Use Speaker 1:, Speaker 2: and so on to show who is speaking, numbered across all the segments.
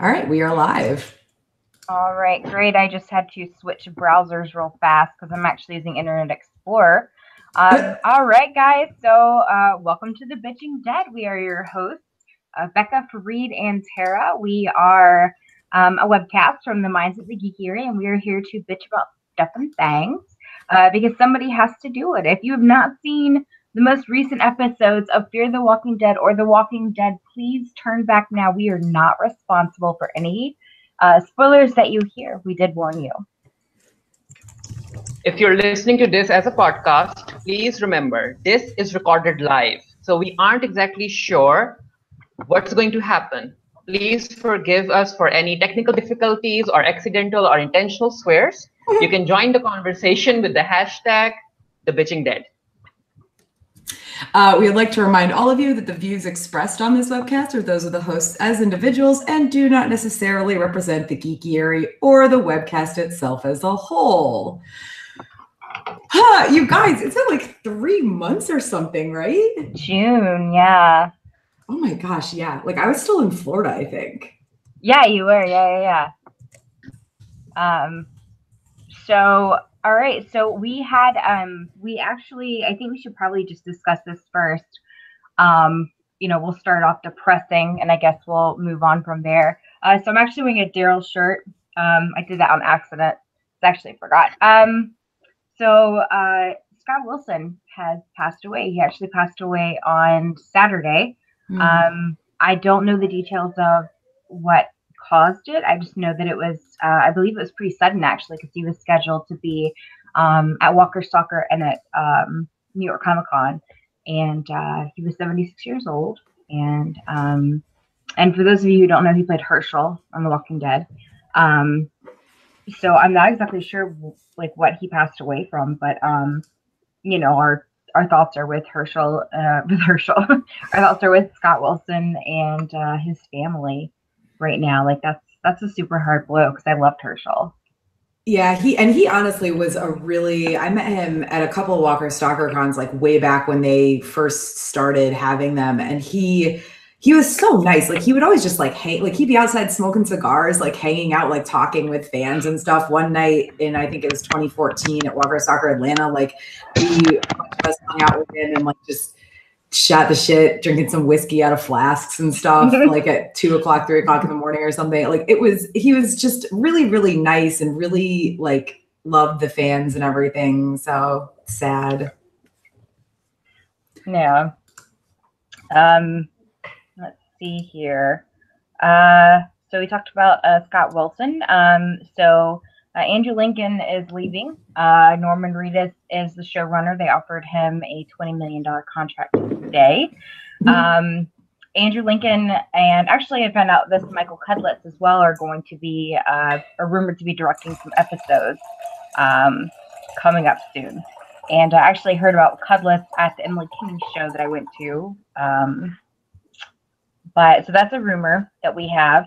Speaker 1: All right, we are live.
Speaker 2: All right, great. I just had to switch browsers real fast because I'm actually using Internet Explorer. All right, guys. So, welcome to the Bitching Dead. We are your hosts, Bekah, Farid, and Tara. We are a webcast from the minds of the geeky area, and we are here to bitch about stuff and things because somebody has to do it. If you have not seen the most recent episodes of Fear the Walking Dead or The Walking Dead, please turn back now. We are not responsible for any spoilers that you hear. We did warn you.
Speaker 3: If you're listening to this as a podcast, please remember this is recorded live. So we aren't exactly sure what's going to happen. Please forgive us for any technical difficulties or accidental or intentional swears. You can join the conversation with the hashtag #TheBitchingDead.
Speaker 1: We would like to remind all of you that the views expressed on this webcast are those of the hosts as individuals and do not necessarily represent the geeky area or the webcast itself as a whole. You guys, it's been like 3 months or something, right?
Speaker 2: June, yeah.
Speaker 1: Oh my gosh, yeah. Like I was still in Florida, I think.
Speaker 2: Yeah, you were. Yeah. So, all right. So we had, we actually, I think we should probably just discuss this first. We'll start off depressing and I guess we'll move on from there. So I'm actually wearing a Daryl shirt. I did that on accident. I actually forgot. Scott Wilson has passed away. He actually passed away on Saturday. I don't know the details of what caused it. I just know that it was, I believe it was pretty sudden actually, because he was scheduled to be at Walker Stalker and at New York Comic Con, and he was 76 years old. And for those of you who don't know, he played Herschel on The Walking Dead. So I'm not exactly sure like what he passed away from, but our thoughts are with Herschel. Our thoughts are with Scott Wilson and his family right now. Like that's a super hard blow because I loved Herschel.
Speaker 1: Yeah, he honestly was I met him at a couple of Walker Stalker cons like way back when they first started having them, and he was so nice. Like he would always just like hang, like he'd be outside smoking cigars, like hanging out, like talking with fans and stuff. One night in, I think it was 2014 at Walker Stalker Atlanta, like a bunch of us hung out with him and like just shot the shit, drinking some whiskey out of flasks and stuff, like at 2 o'clock, 3 o'clock in the morning or something. Like he was just really, really nice and really like loved the fans and everything. So sad.
Speaker 2: Yeah. Let's see here. So we talked about Scott Wilson. Andrew Lincoln is leaving. Norman Reedus is the showrunner. They offered him a $20 million contract today. Andrew Lincoln and actually I found out this Michael Cudlitz as well are going to be are rumored to be directing some episodes coming up soon. And I actually heard about Cudlitz at the Emily King show that I went to. But so that's a rumor that we have.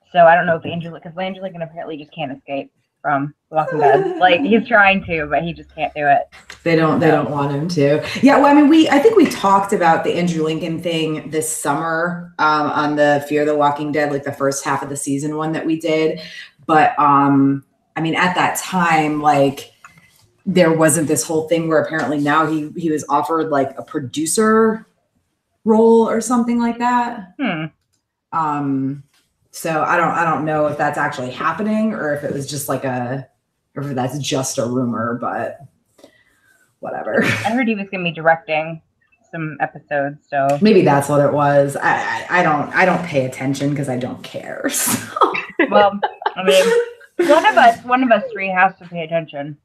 Speaker 2: So I don't know if Andrew Lincoln apparently just can't escape from The Walking Dead. Like he's trying to, but he just can't do it.
Speaker 1: They don't want him to. Yeah, well, I mean, I think we talked about the Andrew Lincoln thing this summer on the Fear the Walking Dead, like the first half of the season one that we did. But I mean, at that time, like there wasn't this whole thing where apparently now he was offered like a producer role or something like that. So I don't know if that's actually happening or if it was just like or if that's just a rumor, but whatever.
Speaker 2: I heard he was going to be directing some episodes, so
Speaker 1: maybe that's what it was. I don't pay attention because I don't care. So.
Speaker 2: Well, I mean, one of us three has to pay attention.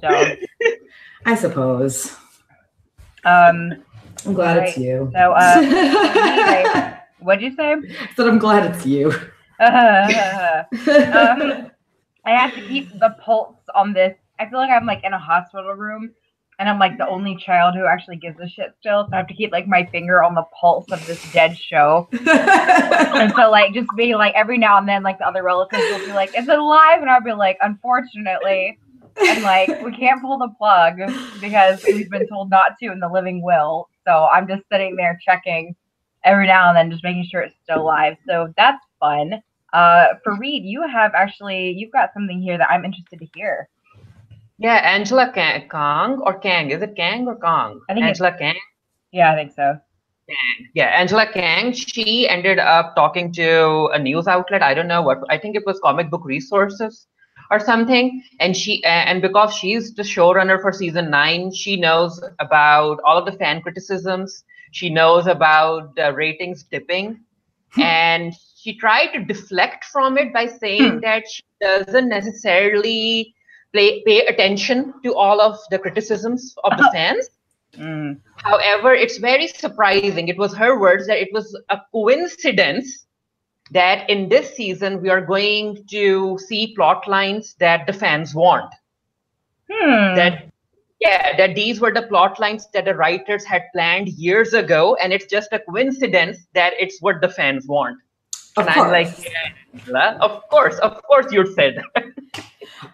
Speaker 2: So
Speaker 1: I suppose. I'm glad it's you.
Speaker 2: So what'd you say?
Speaker 1: I said I'm glad it's you.
Speaker 2: I have to keep the pulse on this. I feel like I'm like in a hospital room and I'm like the only child who actually gives a shit still. So I have to keep like my finger on the pulse of this dead show. And so like just be like every now and then like the other relatives will be like, "Is it alive?" And I'll be like, "Unfortunately." And like we can't pull the plug because we've been told not to in the living will. So I'm just sitting there checking every now and then, just making sure it's still live. So that's fun. Farid, you've got something here that I'm interested to hear.
Speaker 3: Yeah, Angela Kang or Kang. Is it Kang or Kang?
Speaker 2: I think
Speaker 3: Angela Kang.
Speaker 2: Yeah, I think so.
Speaker 3: Kang. Yeah, Angela Kang. She ended up talking to a news outlet. I don't know what. I think it was Comic Book Resources or something. And because she's the showrunner for season 9, she knows about all of the fan criticisms. She knows about the ratings dipping, and she tried to deflect from it by saying that she doesn't necessarily pay attention to all of the criticisms of the fans. However, it's very surprising. It was her words that it was a coincidence that in this season we are going to see plot lines that the fans want. That these were the plot lines that the writers had planned years ago, and it's just a coincidence that it's what the fans want.
Speaker 1: Of
Speaker 3: and
Speaker 1: course.
Speaker 3: I'm like, yeah, of course you said that.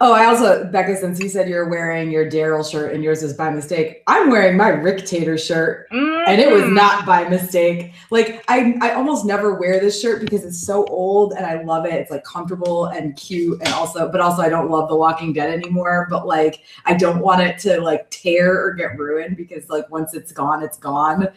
Speaker 1: Oh, I also, Bekah, since you said you're wearing your Daryl shirt and yours is by mistake, I'm wearing my Rick Tater shirt, and it was not by mistake. Like, I almost never wear this shirt because it's so old and I love it. It's like comfortable and cute, and also I don't love The Walking Dead anymore, but like, I don't want it to like tear or get ruined because like once it's gone, it's gone.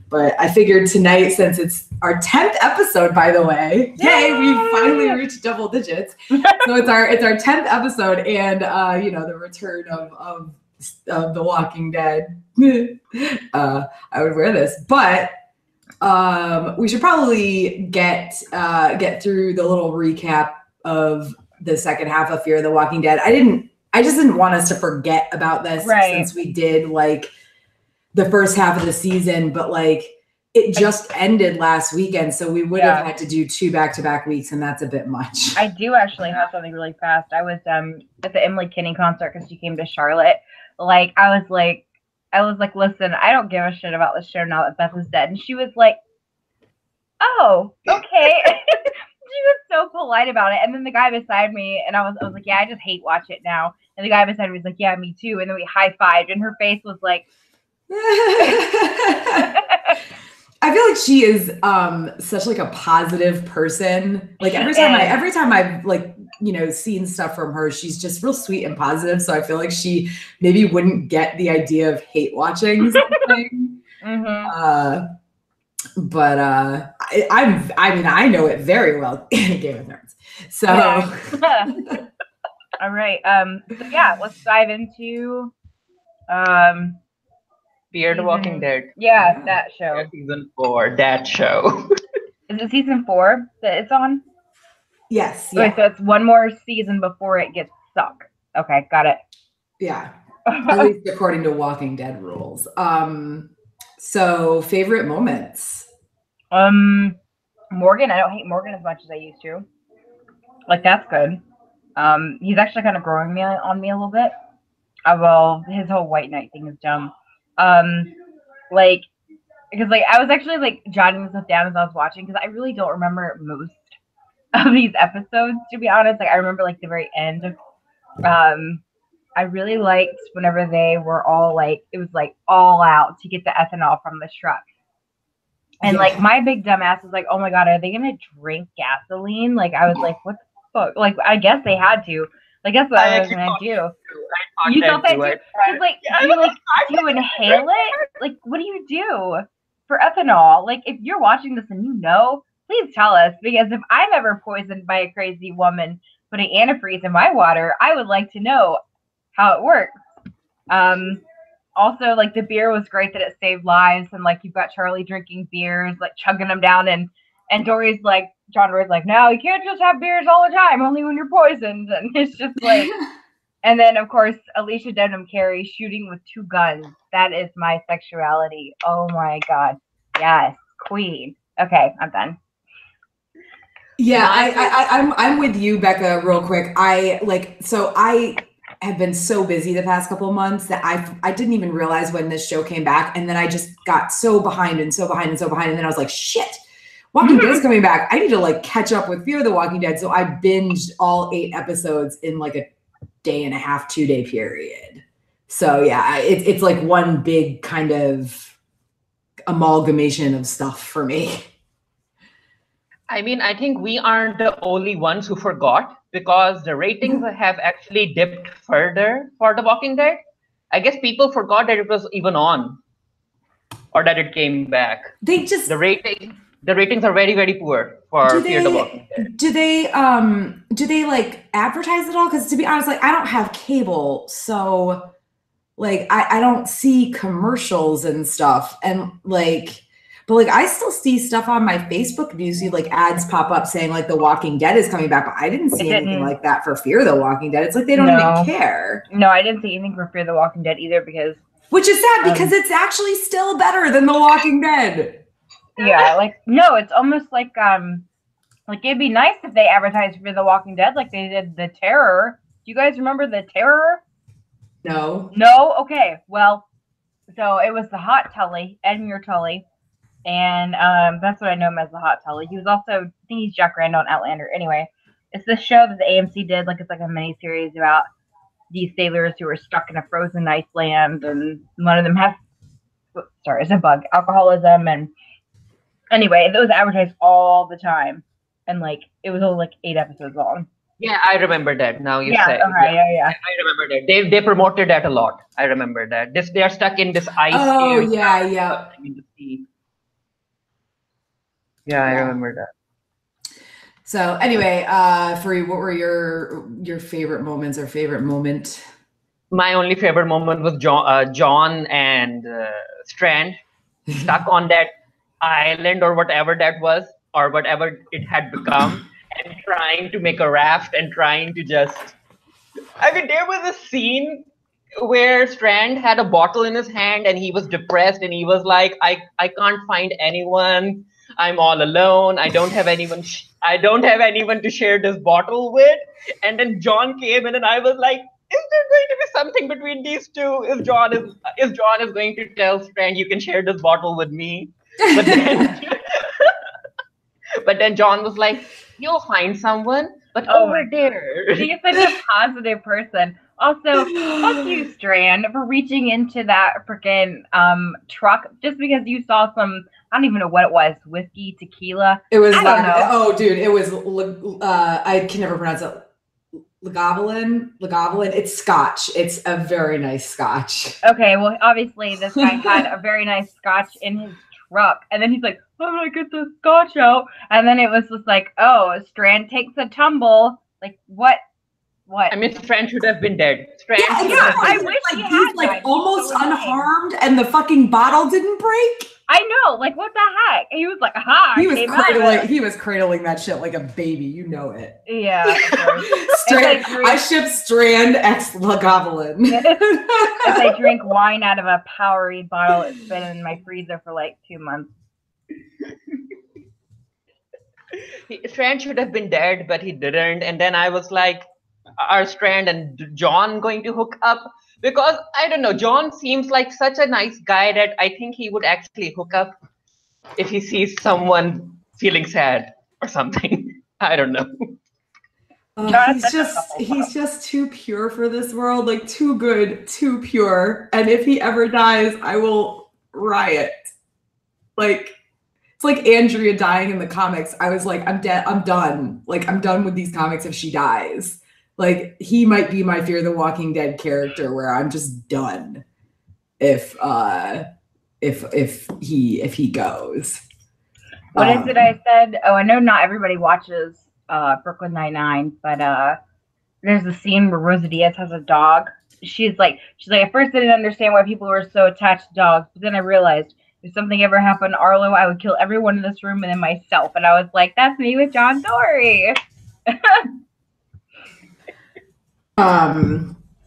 Speaker 1: But I figured tonight, since it's our 10th episode, by the way, yay, we finally reached double digits. So it's our 10th episode, and the return of The Walking Dead. I would wear this, but we should probably get through the little recap of the second half of Fear the Walking Dead. I just didn't want us to forget about this since we did like the first half of the season, but like it just ended last weekend, so we would have had to do 2 back-to-back weeks, and that's a bit much.
Speaker 2: I do actually have something really fast. I was at the Emily Kinney concert because she came to Charlotte. Like I was like, listen, I don't give a shit about this show now that Beth is dead, and she was like, oh, okay. She was so polite about it. And then the guy beside me, and I was like, yeah, I just hate watch it now. And the guy beside me was like, yeah, me too. And then we high-fived, and her face was like,
Speaker 1: I feel like she is such like a positive person. Like every time I've like, seen stuff from her, she's just real sweet and positive. So I feel like she maybe wouldn't get the idea of hate watching something. But I know it very well in Game of Thrones. So
Speaker 2: all right. So yeah, let's dive into
Speaker 3: Fear the Walking Dead.
Speaker 2: Yeah, that show.
Speaker 3: Season 4, that show.
Speaker 2: Is it season 4 that it's on?
Speaker 1: Yes.
Speaker 2: Yeah. Okay, so it's one more season before it gets stuck. Okay, got it.
Speaker 1: Yeah. At least according to Walking Dead rules. So favorite moments.
Speaker 2: Morgan, I don't hate Morgan as much as I used to. Like that's good. He's actually kind of growing on me a little bit. Well, his whole White Knight thing is dumb. Because I was actually like jotting stuff down as I was watching because I really don't remember most of these episodes, to be honest. Like I remember like the very end. I really liked whenever they were all like, it was like all out to get the ethanol from the truck. And like my big dumb ass was like, oh my God, are they gonna drink gasoline? Like I was like, what the fuck? Like I guess they had to. Like that's what I was gonna do. You thought that too? Because like, do you inhale it? Like, what do you do for ethanol? Like, if you're watching this and please tell us, because if I'm ever poisoned by a crazy woman putting antifreeze in my water, I would like to know how it works. Also, like the beer was great that it saved lives, and like you've got Charlie drinking beers, like chugging them down, and Dory's like, John Dory's like, no, you can't just have beers all the time, only when you're poisoned. And it's just like, and then of course, Alicia Denham Carey shooting with 2 guns. That is my sexuality. Oh my God. Yes. Queen. Okay. I'm done.
Speaker 1: Yeah. I'm with you, Bekah, real quick. I have been so busy the past couple of months that I didn't even realize when this show came back. And then I just got so behind. And then I was like, shit. Walking Dead is coming back. I need to like catch up with Fear the Walking Dead. So I binged all 8 episodes in like a day and a half, 2-day period. So yeah, it's like one big kind of amalgamation of stuff for me.
Speaker 3: I mean, I think we aren't the only ones who forgot, because the ratings have actually dipped further for The Walking Dead. I guess people forgot that it was even on, or that it came back.
Speaker 1: They just
Speaker 3: the ratings are very, very poor for Fear the Walking Dead.
Speaker 1: Do they like advertise it all? Because to be honest, like I don't have cable, so like I don't see commercials and stuff, and like. But like I still see stuff on my Facebook news, see like ads pop up saying like The Walking Dead is coming back, but I didn't see anything like that for Fear the Walking Dead. It's like they don't even care.
Speaker 2: No, I didn't see anything for Fear the Walking Dead either, because
Speaker 1: which is sad because it's actually still better than The Walking Dead.
Speaker 2: Yeah, like no, it's almost like it'd be nice if they advertised for The Walking Dead like they did The Terror. Do you guys remember The Terror?
Speaker 1: No.
Speaker 2: No? Okay. Well, so it was the Hot Tully, Edmure Tully. And that's what I know him as, the Hot Tully. He was also, I think he's Jack Randall in Outlander. Anyway, it's this show that the AMC did. Like, it's like a mini series about these sailors who are stuck in a frozen Iceland, and one of them has, sorry, it's a bug, alcoholism. And anyway, it was advertised all the time, and like it was only like 8 episodes long.
Speaker 3: Yeah, I remember that. Now you say.
Speaker 2: Okay, yeah.
Speaker 3: I remember that. They promoted that a lot. I remember that. They are stuck in this ice.
Speaker 1: Oh yeah.
Speaker 3: In the sea. Yeah, I remember that.
Speaker 1: So anyway, Farid, what were your favorite moments or favorite moment?
Speaker 3: My only favorite moment was John and Strand stuck on that island or whatever that was, or whatever it had become, and trying to make a raft and trying to just. I mean, there was a scene where Strand had a bottle in his hand and he was depressed and he was like, I can't find anyone. I'm all alone. I don't have anyone. I don't have anyone to share this bottle with. And then John came in, and I was like, "Is there going to be something between these two? If John is going to tell Strand, you can share this bottle with me?" But then, but then John was like, "You'll find someone, but over there."
Speaker 2: He's such a positive person. Also, fuck you, Strand, for reaching into that freaking truck just because you saw some. I don't even know what it was. Whiskey, tequila.
Speaker 1: It was.
Speaker 2: I don't know.
Speaker 1: Oh, dude, it was. I can never pronounce it. Lagavulin. It's Scotch. It's a very nice Scotch.
Speaker 2: Okay, well, obviously this guy had a very nice Scotch in his truck, and then he's like, "I'm gonna get the Scotch out," and then it was just like, "Oh, Strand takes a tumble." Like what? What?
Speaker 3: I mean, Strand should have been dead. Strand.
Speaker 1: Yeah, I wish he had he's like almost unharmed, and the fucking bottle didn't break.
Speaker 2: I know, like what the heck? He was like, "Aha!"
Speaker 1: He was cradling that shit like a baby. You know it.
Speaker 2: Yeah.
Speaker 1: Strand. I ship Strand ex Lagavulin.
Speaker 2: If I drink wine out of a Powerade bottle, it's been in my freezer for like 2 months.
Speaker 3: Strand should have been dead, but he didn't. And then I was like, are Strand and John going to hook up? Because I don't know, John seems like such a nice guy that I think he would actually hook up if he sees someone feeling sad or something. I don't know.
Speaker 1: He's just too pure for this world, like too good, too pure. And if he ever dies, I will riot. Like it's like Andrea dying in the comics. I was like, I'm dead. I'm done. Like I'm done with these comics if she dies. Like he might be my Fear the Walking Dead character where I'm just done if he goes.
Speaker 2: What is it I said? Oh, I know not everybody watches Brooklyn Nine-Nine, but there's a scene where Rosa Diaz has a dog. She's like at first I didn't understand why people were so attached to dogs, but then I realized if something ever happened to Arlo, I would kill everyone in this room and then myself. And I was like, that's me with John Dory.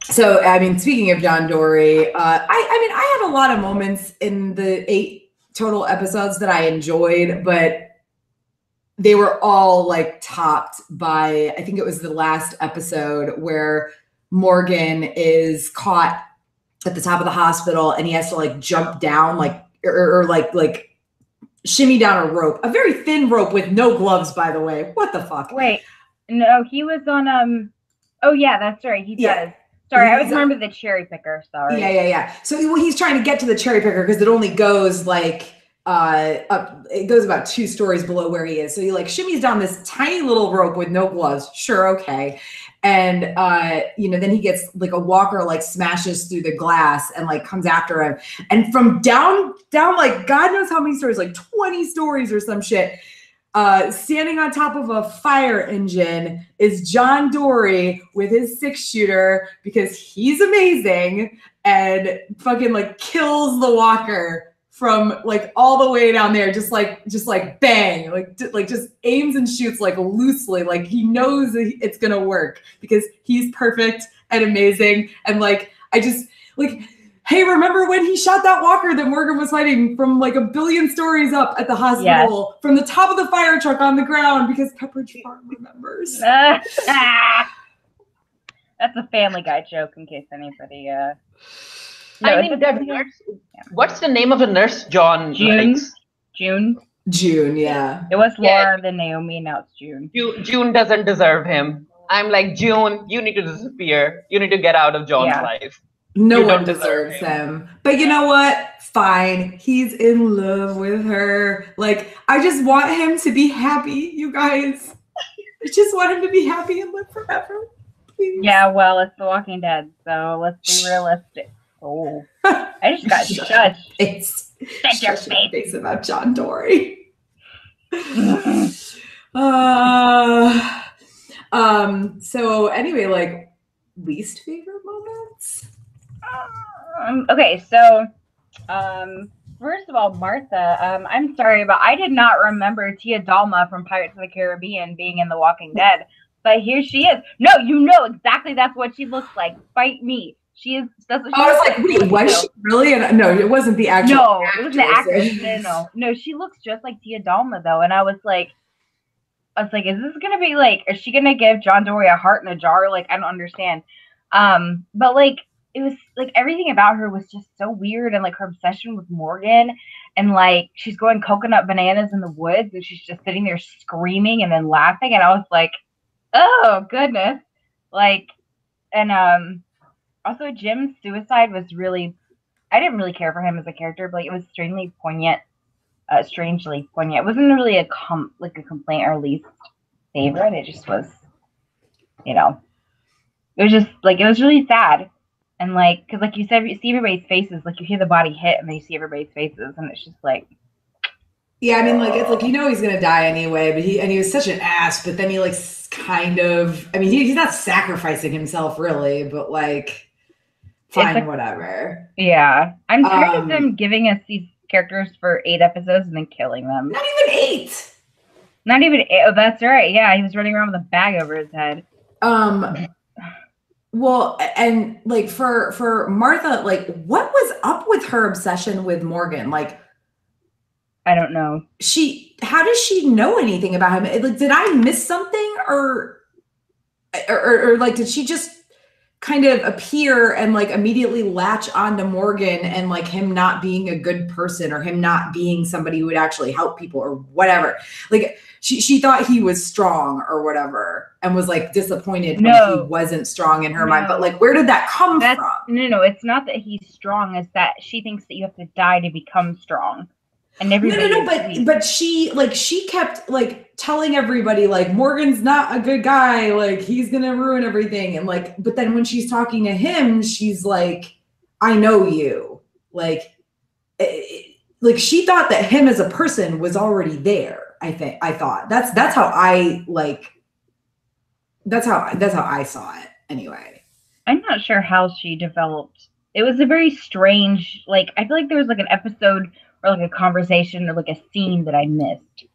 Speaker 1: So I mean, speaking of John Dory, I had a lot of moments in the 8 total episodes that I enjoyed, but they were all like topped by, I think it was the last episode where Morgan is caught at the top of the hospital and he has to like jump down, like like shimmy down a rope, a very thin rope with no gloves, by the way. What the fuck?
Speaker 2: Wait, no, he was on oh yeah, that's right. He does. Sorry, I was remember the cherry picker. Sorry.
Speaker 1: Yeah. So he's trying to get to the cherry picker because it only goes like up, it goes about 2 stories below where he is. So he like shimmies down this tiny little rope with no gloves. Sure, okay. And then he gets like a walker like smashes through the glass and like comes after him. And from down like God knows how many stories, like 20 stories or some shit, standing on top of a fire engine is John Dory with his 6-shooter because he's amazing and fucking like kills the walker from like all the way down there, just like bang, like just aims and shoots like loosely, like he knows that it's gonna work because he's perfect and amazing. And like I just like, hey, remember when he shot that walker that Morgan was fighting from like a billion stories up at the hospital from the top of the fire truck on the ground because Pepperidge Farm remembers.
Speaker 2: That's a Family Guy joke in case anybody.
Speaker 3: No, I mean, that nurse. What's the name of the nurse John likes?
Speaker 2: June,
Speaker 1: yeah.
Speaker 2: It was Laura, then Naomi, now it's June.
Speaker 3: June doesn't deserve him. I'm like, June, you need to disappear. You need to get out of John's life.
Speaker 1: No one deserves him. But you know what? Fine. He's in love with her. Like, I just want him to be happy, you guys. I just want him to be happy and live forever. Please.
Speaker 2: Yeah, well, it's The Walking Dead, so let's be realistic. Oh, I just got shushed.
Speaker 1: Shut your face about John Dory. So anyway, like least favorite moments.
Speaker 2: Okay, so first of all, Martha. I'm sorry, but I did not remember Tia Dalma from Pirates of the Caribbean being in The Walking Dead, but here she is. No, you know exactly that's what she looks like. Fight me. She is. That's what she
Speaker 1: I was like, wait, was she really? And no, it wasn't the actual.
Speaker 2: No, it was the actress. No, she looks just like Tia Dalma though, and I was like, is this gonna be like, is she gonna give John Dory a heart in a jar? Like, I don't understand. But like, it was like everything about her was just so weird, and like her obsession with Morgan, and like she's going coconut bananas in the woods, and she's just sitting there screaming and then laughing, and I was like, oh goodness, like, and also, Jim's suicide was really, I didn't really care for him as a character, but like, it was strangely poignant. It wasn't really a complaint or least favorite. It just was, it was just like, it was really sad. And like, cause like you said, you see everybody's faces, like you hear the body hit and then you see everybody's faces and it's just like.
Speaker 1: Yeah, I mean, like, it's like, he's going to die anyway, but he was such an ass, but then he like kind of, I mean, he's not sacrificing himself really, but like, fine, whatever.
Speaker 2: Yeah. I'm tired of them giving us these characters for 8 episodes and then killing them.
Speaker 1: Not even 8.
Speaker 2: Not even 8. Oh, that's right. Yeah, he was running around with a bag over his head.
Speaker 1: Well, and like for Martha, like what was up with her obsession with Morgan? Like,
Speaker 2: I don't know.
Speaker 1: How does she know anything about him? Like, did I miss something or like, did she just kind of appear and like immediately latch onto Morgan and like him not being a good person or him not being somebody who would actually help people or whatever? Like she thought he was strong or whatever and was like disappointed when he wasn't strong in her mind. But like, where did that come from?
Speaker 2: No, it's not that he's strong. It's that she thinks that you have to die to become strong. And everybody
Speaker 1: but she kept like telling everybody like Morgan's not a good guy, like he's gonna ruin everything, and like, but then when she's talking to him, she's like, I know you, like she thought that him as a person was already there. I thought that's how I saw it anyway.
Speaker 2: I'm not sure how she developed. It was a very strange, like, I feel like there was like an episode or like a conversation or like a scene that I missed.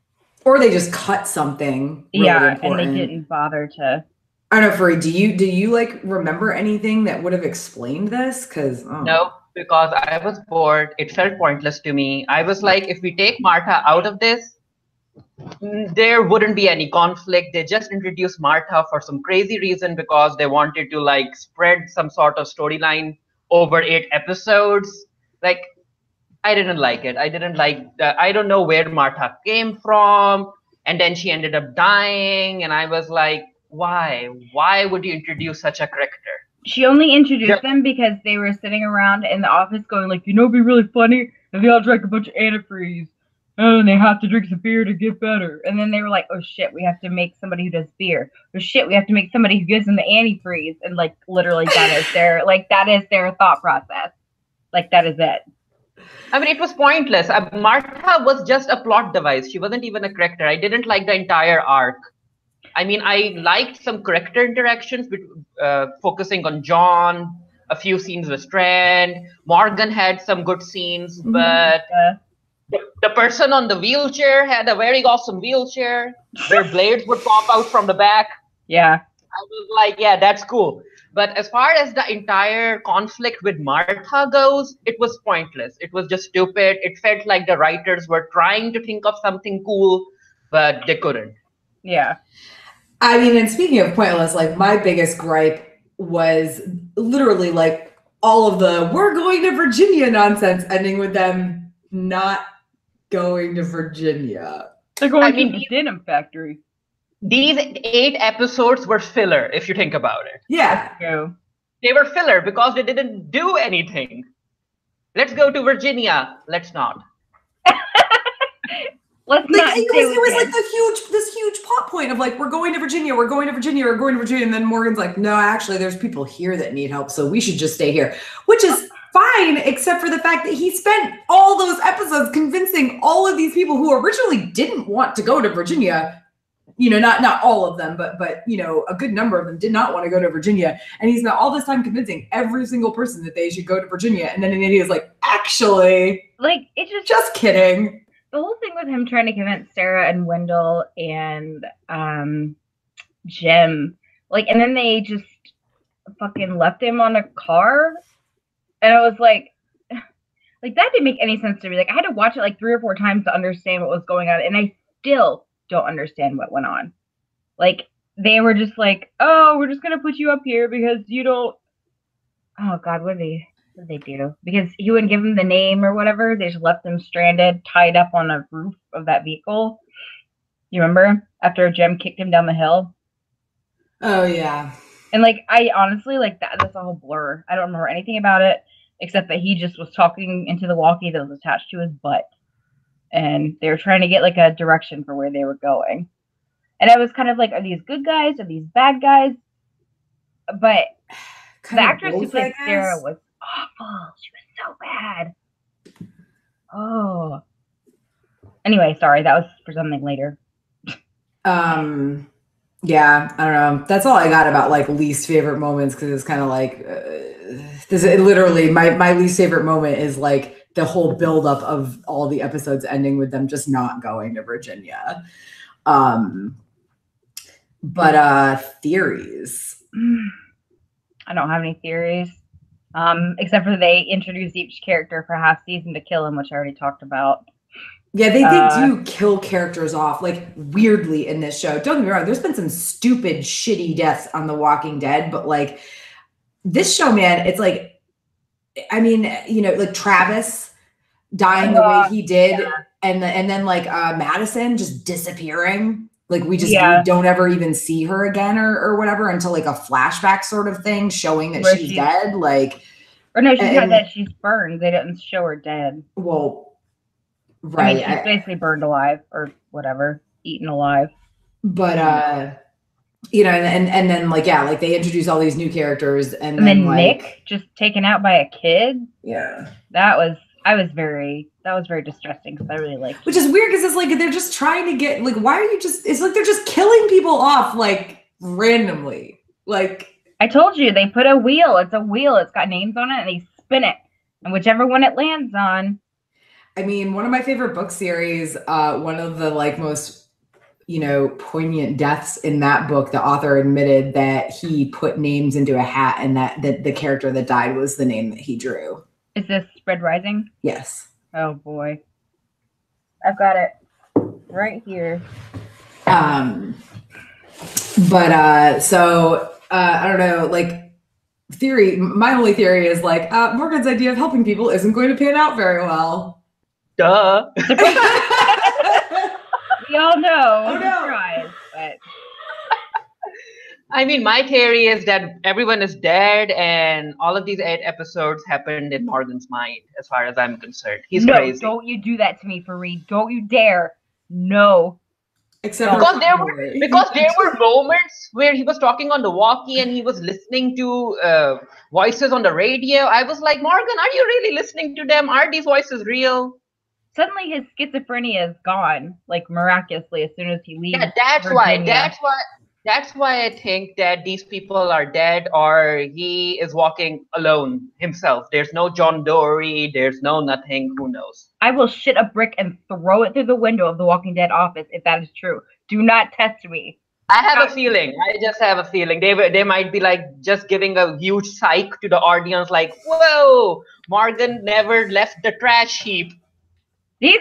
Speaker 1: Or they just cut something really important.
Speaker 2: And they didn't bother to.
Speaker 1: I don't know, Farid, do you like remember anything that would have explained this?
Speaker 3: No, because I was bored. It felt pointless to me. I was like, if we take Martha out of this, there wouldn't be any conflict. They just introduced Martha for some crazy reason because they wanted to like spread some sort of storyline over 8 episodes. Like, I didn't like it. I didn't like that. I don't know where Martha came from. And then she ended up dying. And I was like, why? Why would you introduce such a character?
Speaker 2: She only introduced them because they were sitting around in the office going like, it'd be really funny if they all drank a bunch of antifreeze. oh, and they have to drink some beer to get better. And then they were like, oh shit, we have to make somebody who does beer. Oh shit, we have to make somebody who gives them the antifreeze. And like literally that is their thought process. Like that is it.
Speaker 3: I mean, it was pointless. Martha was just a plot device. She wasn't even a character. I didn't like the entire arc. I mean, I liked some character interactions, focusing on John, a few scenes with Strand. Morgan had some good scenes, but the person on the wheelchair had a very awesome wheelchair where blades would pop out from the back.
Speaker 2: Yeah.
Speaker 3: I was like, yeah, that's cool. But as far as the entire conflict with Martha goes, it was pointless. It was just stupid. It felt like the writers were trying to think of something cool, but they couldn't.
Speaker 2: Yeah.
Speaker 1: I mean, and speaking of pointless, like my biggest gripe was literally like all of the "we're going to Virginia" nonsense ending with them not going to Virginia.
Speaker 2: They're going to the denim factory.
Speaker 3: These 8 episodes were filler, if you think about it.
Speaker 1: Yeah.
Speaker 3: They were filler because they didn't do anything. Let's go to Virginia. Let's not.
Speaker 2: Let's not.
Speaker 1: It was like this huge plot point of like, we're going to Virginia, we're going to Virginia, we're going to Virginia. And then Morgan's like, no, actually, there's people here that need help. So we should just stay here, which is fine, except for the fact that he spent all those episodes convincing all of these people who originally didn't want to go to Virginia. You know, not all of them, but you know, a good number of them did not want to go to Virginia. And he spent all this time convincing every single person that they should go to Virginia. And then an idiot is like, actually,
Speaker 2: like, it's
Speaker 1: just kidding.
Speaker 2: The whole thing with him trying to convince Sarah and Wendell and Jim, like, and then they just fucking left him on a car. And I was like that didn't make any sense to me. Like, I had to watch it like 3 or 4 times to understand what was going on. And I still don't understand what went on. Like, they were just like, oh, we're just gonna put you up here because you don't. Oh God, what did they do? Because he wouldn't give them the name or whatever. They just left them stranded, tied up on a roof of that vehicle. You remember after Jim kicked him down the hill?
Speaker 1: Oh yeah.
Speaker 2: And like, I honestly like that's a whole blur. I don't remember anything about it except that he just was talking into the walkie that was attached to his butt. And they were trying to get like a direction for where they were going. And I was kind of like, are these good guys? Are these bad guys? But the actress who played Sarah was awful. She was so bad. Oh. Anyway, sorry, that was for something later.
Speaker 1: Yeah, I don't know. That's all I got about like least favorite moments, because it's kind of like literally my least favorite moment is like the whole buildup of all the episodes ending with them just not going to Virginia. But theories.
Speaker 2: I don't have any theories. Except for they introduced each character for half season to kill him, which I already talked about.
Speaker 1: Yeah, they do kill characters off, like, weirdly in this show. Don't get me wrong, there's been some stupid, shitty deaths on The Walking Dead, but, like, this show, man, it's like, I mean, you know, like, Travis dying the way he did, yeah. and then, like, Madison just disappearing. Like, we don't ever even see her again or whatever until, like, a flashback sort of thing showing that she's dead, like...
Speaker 2: Or no, she's not dead, she's burned. They didn't show her dead.
Speaker 1: Well... Right.
Speaker 2: I mean, she's basically burned alive or whatever, eaten alive.
Speaker 1: But, you know, and then like, yeah, like they introduce all these new characters and
Speaker 2: then
Speaker 1: like,
Speaker 2: Nick just taken out by a kid.
Speaker 1: Yeah.
Speaker 2: That was very distressing because I really liked it.
Speaker 1: Which is weird because it's like, they're just trying to get, like, why are you just, it's like they're just killing people off like randomly. Like.
Speaker 2: I told you, they put a wheel. It's a wheel. It's got names on it and they spin it. And whichever one it lands on.
Speaker 1: I mean, one of my favorite book series, one of the like most, you know, poignant deaths in that book, the author admitted that he put names into a hat and that the character that died was the name that he drew.
Speaker 2: Is this Red Rising?
Speaker 1: Yes.
Speaker 2: Oh boy. I've got it right here.
Speaker 1: So I don't know, like my only theory is like, Morgan's idea of helping people isn't going to pan out very well.
Speaker 3: Duh.
Speaker 2: We all know.
Speaker 1: Oh, no.
Speaker 2: Surprise, but
Speaker 3: I mean, my theory is that everyone is dead, and all of these 8 episodes happened in Morgan's mind, as far as I'm concerned. He's crazy.
Speaker 2: Don't you do that to me, Farid. Don't you dare. No.
Speaker 1: Except
Speaker 3: because there were moments where he was talking on the walkie and he was listening to voices on the radio. I was like, Morgan, are you really listening to them? Are these voices real?
Speaker 2: Suddenly his schizophrenia is gone, like miraculously, as soon as he leaves.
Speaker 3: Yeah, that's why I think that these people are dead, or he is walking alone himself. There's no John Dory, there's no nothing, who knows.
Speaker 2: I will shit a brick and throw it through the window of the Walking Dead office if that is true. Do not test me.
Speaker 3: I have a feeling. I just have a feeling. They might be like just giving a huge psych to the audience, like, whoa, Morgan never left the trash heap.
Speaker 2: We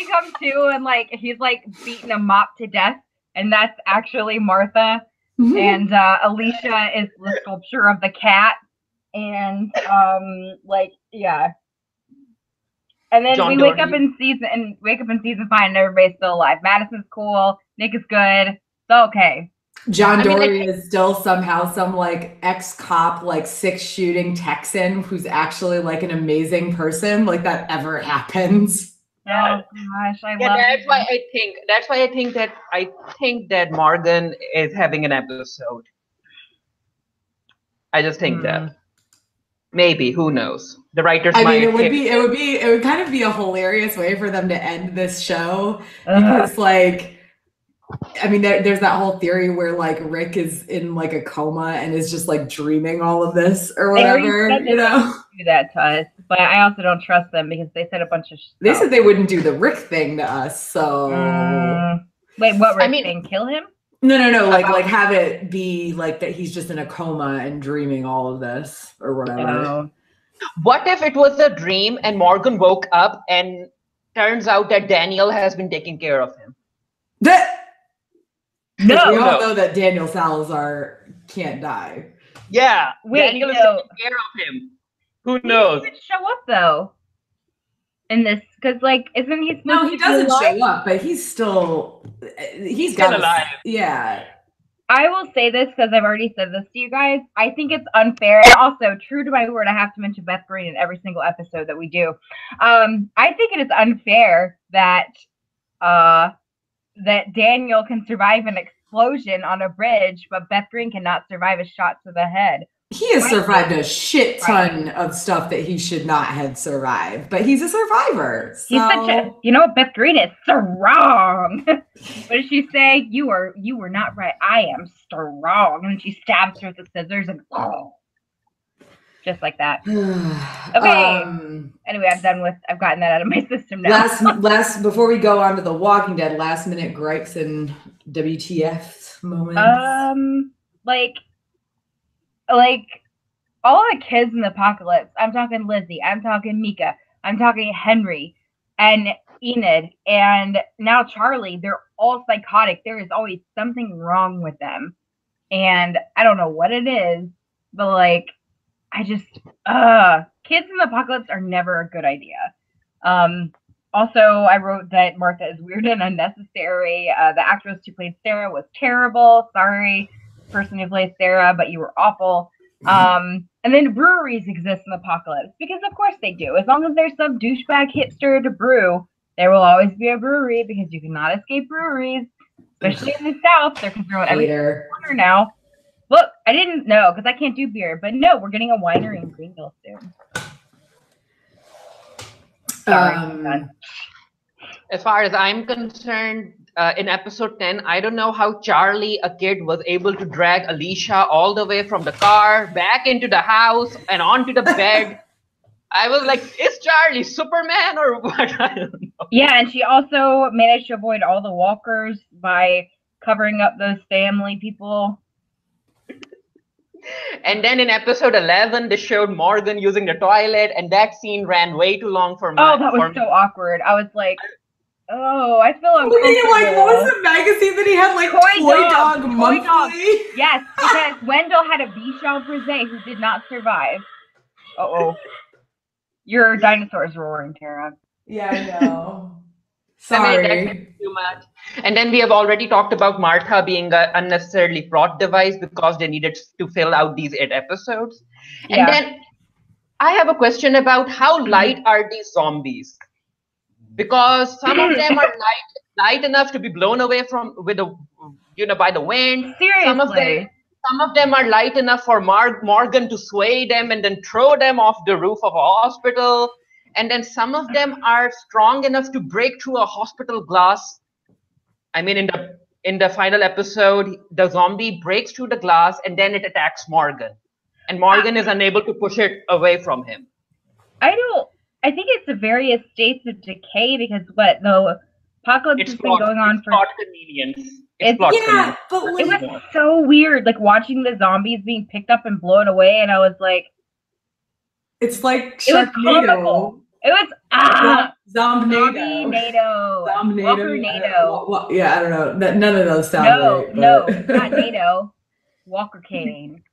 Speaker 2: come to, and like he's like beating a mop to death, and that's actually Martha, and Alicia is the sculpture of the cat, and and then we wake up in season 5, and everybody's still alive. Madison's cool, Nick is good, it's okay.
Speaker 1: John Dory is still somehow some like ex-cop, like 6-shooting Texan who's actually like an amazing person. Like that ever happens.
Speaker 2: Oh gosh,
Speaker 3: that's why I think that Morgan is having an episode. I just think that. Maybe, who knows? The writers
Speaker 1: it would kind of be a hilarious way for them to end this show because like I mean, there's that whole theory where like Rick is in like a coma and is just like dreaming all of this or whatever, you know.
Speaker 2: Do that to us, but I also don't trust them because they said a bunch of stuff.
Speaker 1: They said they wouldn't do the Rick thing to us, so.
Speaker 2: Wait, what Rick thing? Kill him?
Speaker 1: No. Like have it be like that he's just in a coma and dreaming all of this or whatever.
Speaker 3: What if it was a dream and Morgan woke up and turns out that Daniel has been taking care of him?
Speaker 1: We all know that Daniel Salazar can't die.
Speaker 3: Yeah, Daniel is taking care of him. Who knows?
Speaker 2: He doesn't show up though in this because, like, isn't he?
Speaker 1: No, he doesn't show up, but he's still alive. Yeah.
Speaker 2: I will say this because I've already said this to you guys. I think it's unfair, and also true to my word, I have to mention Beth Green in every single episode that we do. I think it is unfair that that Daniel can survive an explosion on a bridge, but Beth Green cannot survive a shot to the head.
Speaker 1: He has survived a shit ton of stuff that he should not have survived, but he's a survivor. So.
Speaker 2: He's you know what Beth Green is? Strong. What did she say? You were not right. I am strong. And she stabs her with the scissors and just like that. Okay. Anyway, I've gotten that out of my system now.
Speaker 1: Before we go on to The Walking Dead, last minute gripes and WTF moments.
Speaker 2: Like all the kids in the apocalypse. I'm talking Lizzie. I'm talking Mika. I'm talking Henry and Enid and now Charlie. They're all psychotic. There is always something wrong with them. And I don't know what it is, but like, I just, kids in the apocalypse are never a good idea. Also, I wrote that Martha is weird and unnecessary. The actress who played Sarah was terrible. Sorry, person who plays Sarah, but you were awful. And then breweries exist in the apocalypse because of course they do. As long as there's some douchebag hipster to brew, there will always be a brewery because you cannot escape breweries, especially in the South. They're throwing every corner now. Look, I didn't know because I can't do beer, but no, we're getting a winery in Greenville soon. Sorry.
Speaker 3: As far as I'm concerned, in episode 10, I don't know how Charlie, a kid, was able to drag Alicia all the way from the car back into the house and onto the bed. I was like, is Charlie Superman or what? I don't know.
Speaker 2: Yeah, and she also managed to avoid all the walkers by covering up those family people.
Speaker 3: And then in episode 11, they showed Morgan using the toilet, and that scene ran way too long for me.
Speaker 2: Oh, that was so awkward. I was like, oh, I feel uncomfortable.
Speaker 1: Like, what was the magazine that he had? Like, Toy Dog Monthly?
Speaker 2: Yes, because Wendell had a Bichon Frise who did not survive. Uh-oh. Your dinosaur's roaring, Tara.
Speaker 1: Yeah, I know. Sorry.
Speaker 3: Too much. And then we have already talked about Martha being an unnecessarily plot device because they needed to fill out these 8 episodes. And
Speaker 2: Yeah.
Speaker 3: then I have a question about how light are these zombies? Because some of them are light enough to be blown away by the wind.
Speaker 2: Seriously.
Speaker 3: Some of them are light enough for Morgan to sway them and then throw them off the roof of a hospital. And then some of them are strong enough to break through a hospital glass. I mean, in the final episode, the zombie breaks through the glass and then it attacks Morgan. And Morgan is unable to push it away from him.
Speaker 2: I think it's the various states of decay because the apocalypse has been going on for
Speaker 3: plot convenience. It's plot convenience.
Speaker 1: But
Speaker 2: it was so weird, like watching the zombies being picked up and blown away, and I was like,
Speaker 1: it's like
Speaker 2: it was comical. It was
Speaker 1: Zombinado.
Speaker 2: Walker-nado.
Speaker 1: Yeah, I don't know. None of those sound right.
Speaker 2: No, not NATO. Walker cane.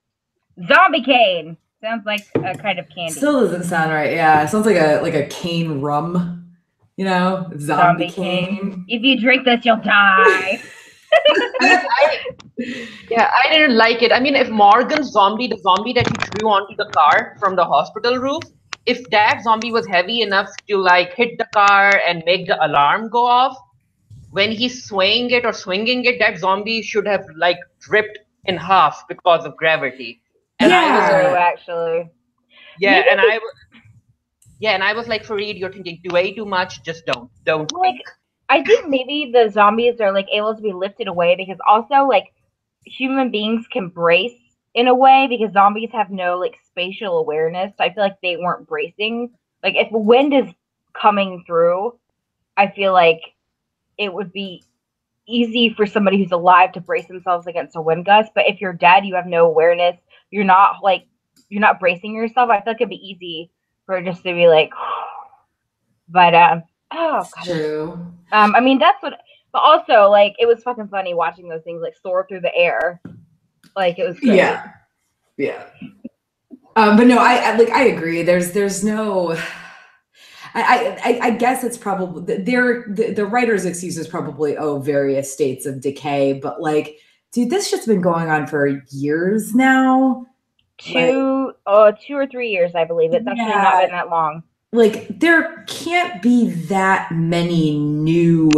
Speaker 2: Zombie cane. Sounds like a kind of candy.
Speaker 1: Still doesn't sound right. Yeah, it sounds like a cane rum. You know, zombie cane.
Speaker 2: If you drink this, you'll die.
Speaker 3: I didn't like it. I mean, if Morgan's zombie, the zombie that he threw onto the car from the hospital roof, if that zombie was heavy enough to like hit the car and make the alarm go off, when he's swinging it, that zombie should have like ripped in half because of gravity. And
Speaker 2: actually.
Speaker 3: Yeah, and I was like, Farid, you're thinking way too much. Just don't.
Speaker 2: Like, I think maybe the zombies are like able to be lifted away because also like human beings can brace in a way because zombies have no like spatial awareness. So I feel like they weren't bracing. Like if wind is coming through, I feel like it would be easy for somebody who's alive to brace themselves against a wind gust. But if you're dead, you have no awareness. You're not bracing yourself. I feel like it'd be easy for it just to be like, but oh god.
Speaker 1: True.
Speaker 2: I mean that's what, but also like it was fucking funny watching those things like soar through the air. Like it was great.
Speaker 1: Yeah. But no, I agree. There's no. I guess it's probably the writer's excuse is probably various states of decay, but like, dude, this shit's been going on for years now.
Speaker 2: 2 or 3 years, I believe. It's actually not been that long.
Speaker 1: Like, there can't be that many new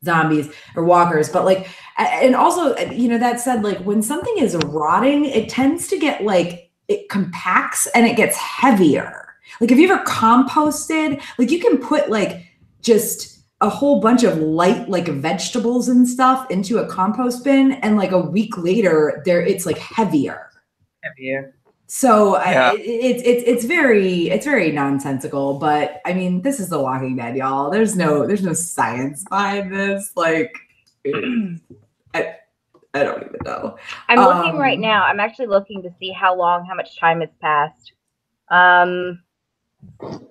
Speaker 1: zombies or walkers, but like, and also, you know, that said, like, when something is rotting, it tends to get like, it compacts and it gets heavier. Like, have you ever composted? Like, you can put like just a whole bunch of light like vegetables and stuff into a compost bin, and like a week later, it's like heavier. So it's very nonsensical. But I mean, this is The Walking Dead, y'all. There's no science behind this. Like, I don't even know.
Speaker 2: I'm looking right now. I'm actually looking to see how much time has passed.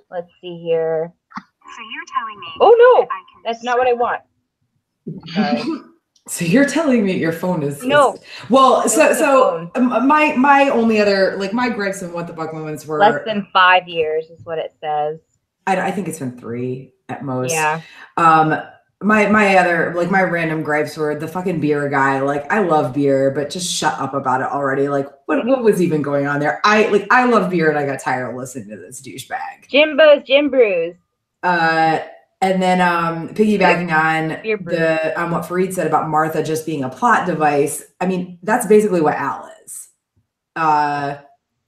Speaker 2: Let's see here.
Speaker 4: So you're telling me?
Speaker 2: Oh no, that's not what I want. Sorry.
Speaker 1: So you're telling me your phone is
Speaker 2: no?
Speaker 1: Well, so my only other like my gripes and what the fuck moments were
Speaker 2: less than 5 years is what it says.
Speaker 1: I think it's been 3 at most.
Speaker 2: Yeah.
Speaker 1: My other like my random gripes were the fucking beer guy. Like, I love beer, but just shut up about it already. Like, what was even going on there? I love beer and I got tired of listening to this douchebag.
Speaker 2: Jim Brews.
Speaker 1: And then piggybacking on what Farid said about Martha just being a plot device. I mean, that's basically what Al is.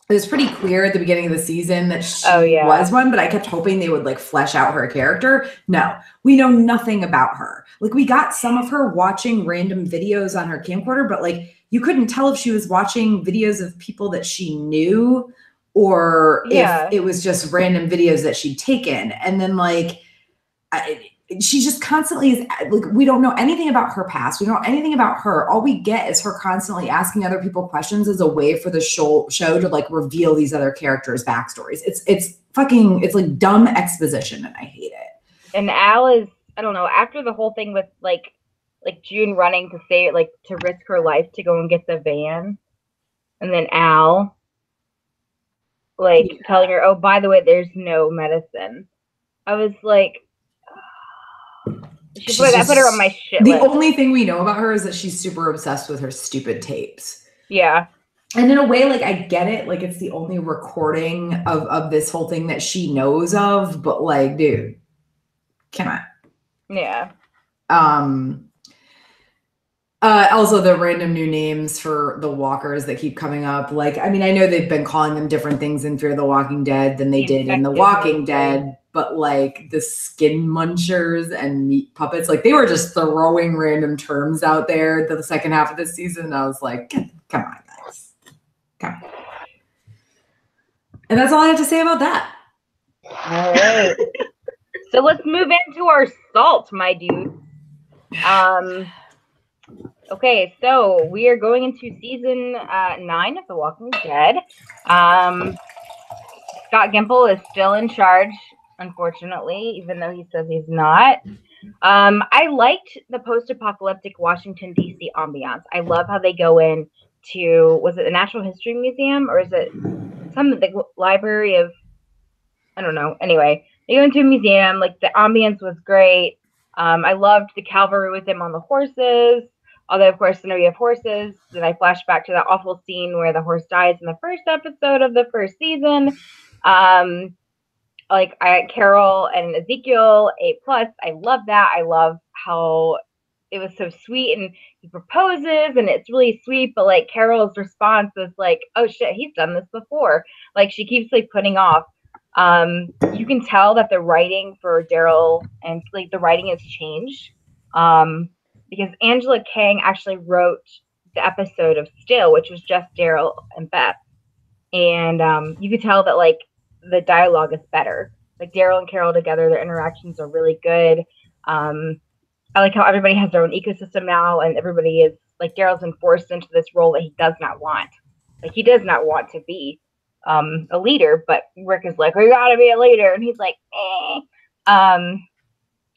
Speaker 1: It was pretty clear at the beginning of the season that she was one, but I kept hoping they would like flesh out her character. No, we know nothing about her. Like, we got some of her watching random videos on her camcorder, but like you couldn't tell if she was watching videos of people that she knew or if it was just random videos that she'd taken. And then like, she just constantly is like, we don't know anything about her past. We don't know anything about her. All we get is her constantly asking other people questions as a way for the show to like reveal these other characters' backstories. It's like dumb exposition, and I hate it.
Speaker 2: And Al is, I don't know, after the whole thing with like June running to say like to risk her life to go and get the van, and then Al like telling her, oh, by the way, there's no medicine. I was like, I put her on my shit
Speaker 1: The
Speaker 2: list.
Speaker 1: only thing we know about her is that she's super obsessed with her stupid tapes.
Speaker 2: Yeah.
Speaker 1: And in a way, like, I get it. Like, it's the only recording of this whole thing that she knows of. But, like, dude, come on.
Speaker 2: Yeah.
Speaker 1: Also, the random new names for the walkers that keep coming up. Like, I mean, I know they've been calling them different things in Fear the Walking Dead than they did in The Walking Dead. But, like, the skin munchers and meat puppets, like, they were just throwing random terms out there the second half of this season. I was like, come on, guys. Come on. And that's all I have to say about that.
Speaker 2: All right. So let's move into our salt, my dude. Okay, so we are going into season 9 of The Walking Dead. Scott Gimple is still in charge, unfortunately, even though he says he's not. I liked the post-apocalyptic Washington, D.C. ambiance. I love how they go in to, was it the Natural History Museum, or is it the library of, I don't know. Anyway, they go into a museum. Like, the ambience was great. I loved the cavalry with them on the horses. Although, of course, whenever you have horses, then I flash back to that awful scene where the horse dies in the first episode of the first season. Carol and Ezekiel, A+. I love that. I love how it was so sweet, and he proposes, and it's really sweet, but, like, Carol's response was like, oh, shit, he's done this before. Like, she keeps, like, putting off. You can tell that the writing for Daryl and, like, the writing has changed. Because Angela Kang actually wrote the episode of Still, which was just Daryl and Beth. And you could tell that, like, the dialogue is better. Like, Daryl and Carol together, their interactions are really good. I like how everybody has their own ecosystem now, and everybody is, like, Daryl's been forced into this role that he does not want. Like, he does not want to be a leader, but Rick is like, we gotta be a leader. And he's like, eh. And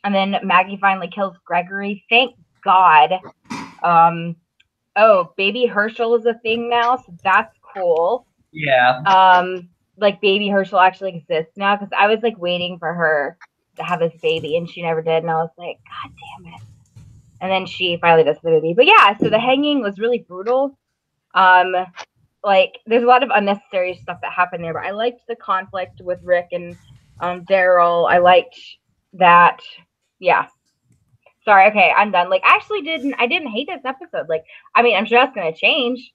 Speaker 2: then Maggie finally kills Gregory. Thank God. Baby Herschel is a thing now, so that's cool.
Speaker 3: Yeah.
Speaker 2: Like, baby Herschel actually exists now, because I was, like, waiting for her to have this baby, and she never did, and I was like, God damn it. And then she finally does the baby. But yeah, so the hanging was really brutal. Like, there's a lot of unnecessary stuff that happened there, but I liked the conflict with Rick and Daryl. I liked that. Yeah. Sorry, okay, I'm done. Like, I didn't hate this episode. Like, I mean, I'm sure that's gonna change,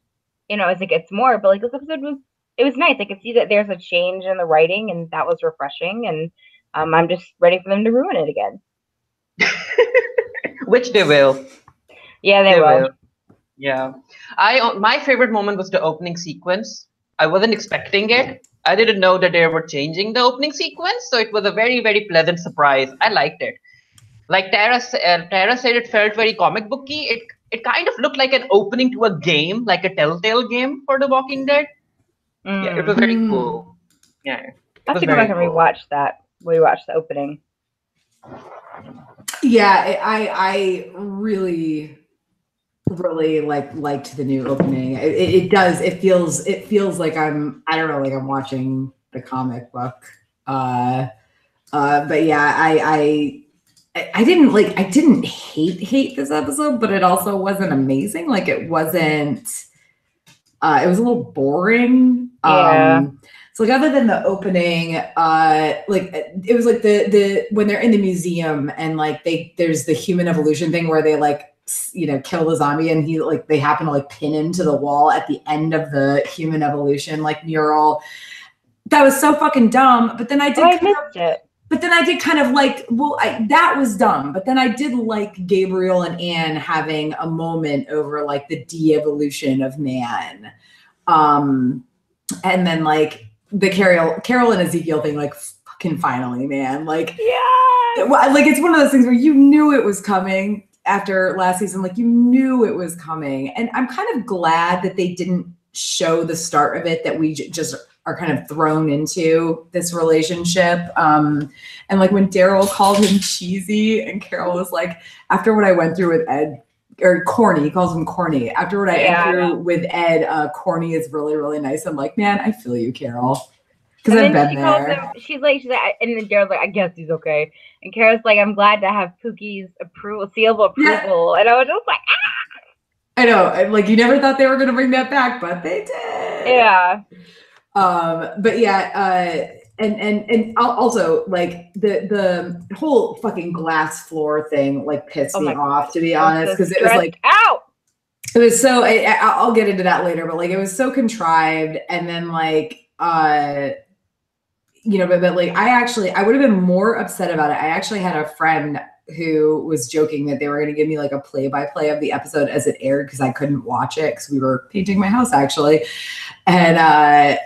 Speaker 2: as it gets more, but, like, this episode was nice. I could see that there's a change in the writing, and that was refreshing, and I'm just ready for them to ruin it again.
Speaker 3: Which they will.
Speaker 2: Yeah, they will.
Speaker 3: Yeah. My favorite moment was the opening sequence. I wasn't expecting it. I didn't know that they were changing the opening sequence, so it was a very, very pleasant surprise. I liked it. Like Tara said, it felt very comic booky. It kind of looked like an opening to a game, like a Telltale game for The Walking Dead. Yeah, it was very cool. Yeah.
Speaker 2: I have to go back and rewatch the opening.
Speaker 1: Yeah, I really liked the new opening. It does. It feels like I'm watching the comic book. But yeah, I didn't hate this episode, but it also wasn't amazing. Like, it wasn't. It was a little boring.
Speaker 2: Yeah.
Speaker 1: So, like, other than the opening, it was like the when they're in the museum and, like, there's the human evolution thing where they, like, kill the zombie, and they happen to, like, pin him to the wall at the end of the human evolution, like, mural. That was so fucking dumb. But then I missed it. But then I did kind of like, that was dumb. But then I did like Gabriel and Anne having a moment over, like, the de-evolution of man. And then, like, the Carol and Ezekiel thing, like, fucking finally, man. Like, yeah. Like, it's one of those things where you knew it was coming after last season. Like, you knew it was coming. And I'm kind of glad that they didn't show the start of it, that we just are kind of thrown into this relationship. And, like, when Daryl called him cheesy and Carol was like, after what I went through with Ed, or corny, he calls him corny. After what I went through with Ed, corny is really, really nice. I'm like, man, I feel you, Carol. Because I've been
Speaker 2: she calls
Speaker 1: there.
Speaker 2: him, she's like, and then Daryl's like, I guess he's okay. And Kara's like, I'm glad to have Pookie's seal of approval. And I was just like,
Speaker 1: I know, like you never thought they were going to bring that back, but they did.
Speaker 2: Yeah.
Speaker 1: But yeah, and also like the whole fucking glass floor thing like pissed me off, to be honest, because it was like
Speaker 2: out.
Speaker 1: It was so I'll get into that later, but like it was so contrived, and then like you know, but like I would have been more upset about it. I actually had a friend who was joking that they were going to give me like a play-by-play of the episode as it aired because I couldn't watch it because we were painting my house actually, and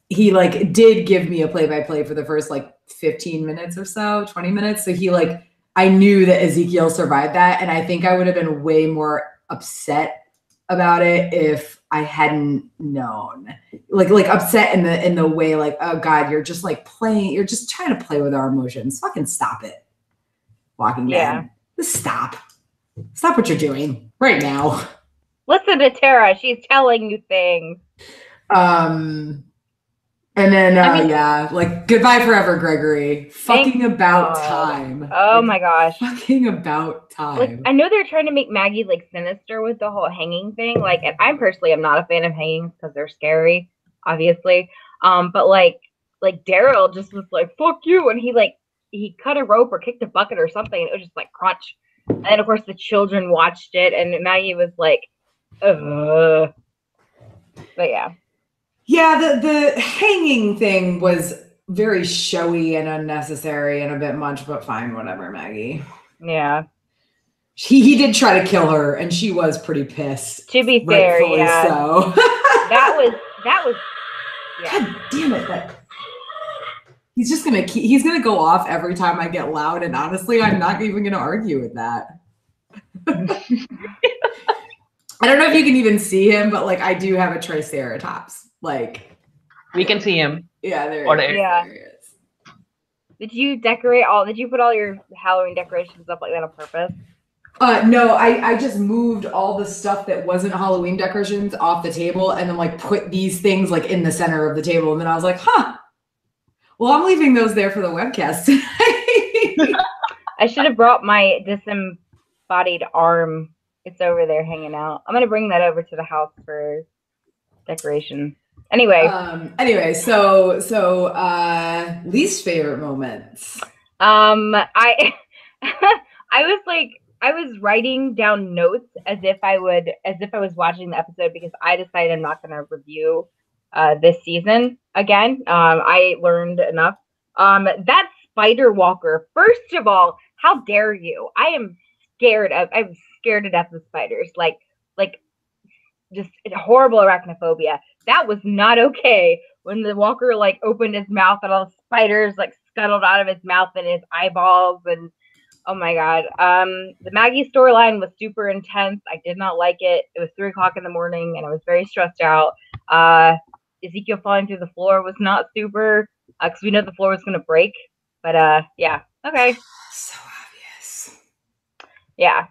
Speaker 1: he like did give me a play-by-play for the first like 15 minutes or so, 20 minutes. So he like, I knew that Ezekiel survived that, and I think I would have been way more upset about it if I hadn't known, like upset in the way like, oh God, you're just like playing, you're just trying to play with our emotions. Fucking stop it. Walking Dead. Just stop what you're doing right now.
Speaker 2: Listen to Tara. She's telling you things.
Speaker 1: And then, yeah, like goodbye forever, Gregory. Fucking about time.
Speaker 2: Oh my gosh.
Speaker 1: Fucking about time.
Speaker 2: Like, I know they're trying to make Maggie like sinister with the whole hanging thing. Like, and I personally am not a fan of hangings because they're scary, obviously. But like Daryl just was like, fuck you. And he cut a rope or kicked a bucket or something. And it was just like crunch. And then of course the children watched it and Maggie was like, ugh. But yeah.
Speaker 1: Yeah, the hanging thing was very showy and unnecessary and a bit much, but fine, whatever, Maggie.
Speaker 2: Yeah.
Speaker 1: He did try to kill her, and she was pretty pissed.
Speaker 2: To be fair, yeah.
Speaker 1: So.
Speaker 2: that was
Speaker 1: yeah. God damn it. He's gonna go off every time I get loud, and honestly, I'm not even gonna argue with that. I don't know if you can even see him, but like I do have a Triceratops. Like
Speaker 3: we can see him.
Speaker 1: Yeah, there he is.
Speaker 2: Did you put all your Halloween decorations up like that on purpose?
Speaker 1: No, I just moved all the stuff that wasn't Halloween decorations off the table and then like put these things like in the center of the table. And then I was like, well, I'm leaving those there for the webcast tonight.
Speaker 2: I should have brought my disembodied arm. It's over there hanging out. I'm going to bring that over to the house for decoration. Anyway,
Speaker 1: so least favorite moments.
Speaker 2: I was writing down notes as if I was watching the episode because I decided I'm not going to review this season again. I learned enough. That spider walker. First of all, how dare you? I'm scared to death of spiders. Like just horrible arachnophobia. That was not okay when the walker like opened his mouth and all the spiders like scuttled out of his mouth and his eyeballs, and oh my God. The Maggie storyline was super intense. I did not like it. It was 3:00 in the morning and I was very stressed out. Ezekiel falling through the floor was not super because we know the floor was going to break, but yeah. Okay.
Speaker 1: So obvious.
Speaker 2: Yeah.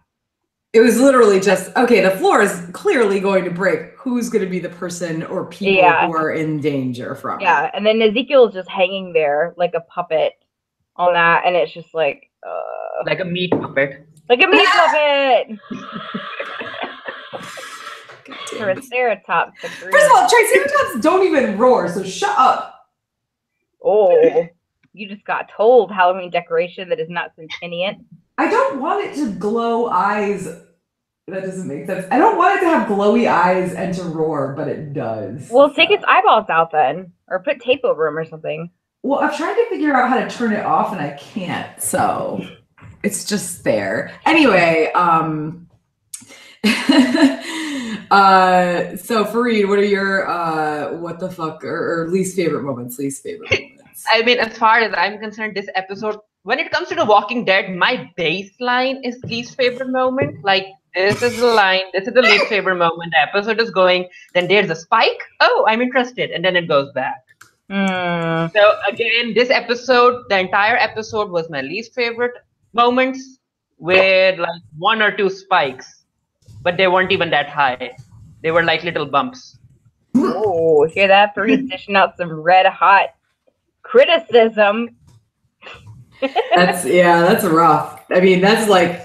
Speaker 1: It was literally just, okay, the floor is clearly going to break. Who's going to be the person or people who are in danger from it?
Speaker 2: Yeah, and then Ezekiel's just hanging there like a puppet on that, and it's just like...
Speaker 3: like a meat puppet.
Speaker 2: Like a meat puppet! Triceratops.
Speaker 1: First of all, Triceratops don't even roar, so shut up.
Speaker 2: Oh, you just got told Halloween decoration that is not sentient.
Speaker 1: I don't want it to glow eyes. That doesn't make sense. I don't want it to have glowy eyes and to roar, but it does.
Speaker 2: Well, take its eyeballs out then. Or put tape over them or something.
Speaker 1: Well, I've tried to figure out how to turn it off and I can't. So it's just there. Anyway, so Farid, what are your what the fuck or least favorite moments?
Speaker 3: I mean, as far as I'm concerned, this episode, when it comes to The Walking Dead, my baseline is least favorite moment. Like, this is the line, this is the least favorite moment. The episode is going, then there's a spike. Oh, I'm interested. And then it goes back. So again, this episode, the entire episode was my least favorite moments with like 1 or 2 spikes. But they weren't even that high. They were like little bumps.
Speaker 2: Oh, hear that? Farid's dishing out some red hot criticism.
Speaker 1: That's rough. I mean, that's like,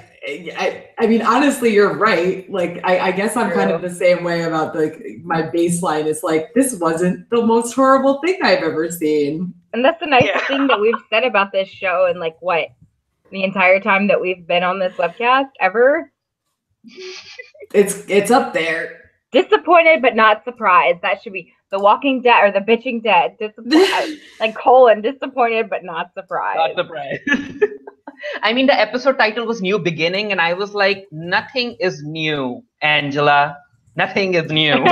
Speaker 1: I mean, honestly, you're right. Like, I guess I'm kind of the same way about my baseline. It's like, this wasn't the most horrible thing I've ever seen.
Speaker 2: And that's the nicest thing that we've said about this show in like what? The entire time that we've been on this webcast ever?
Speaker 1: It's up there.
Speaker 2: Disappointed but not surprised. That should be The Walking Dead or The Bitching Dead. Disappointed but not surprised.
Speaker 3: Not surprised. I mean, the episode title was New Beginning, and I was like, nothing is new, Angela. Nothing is new.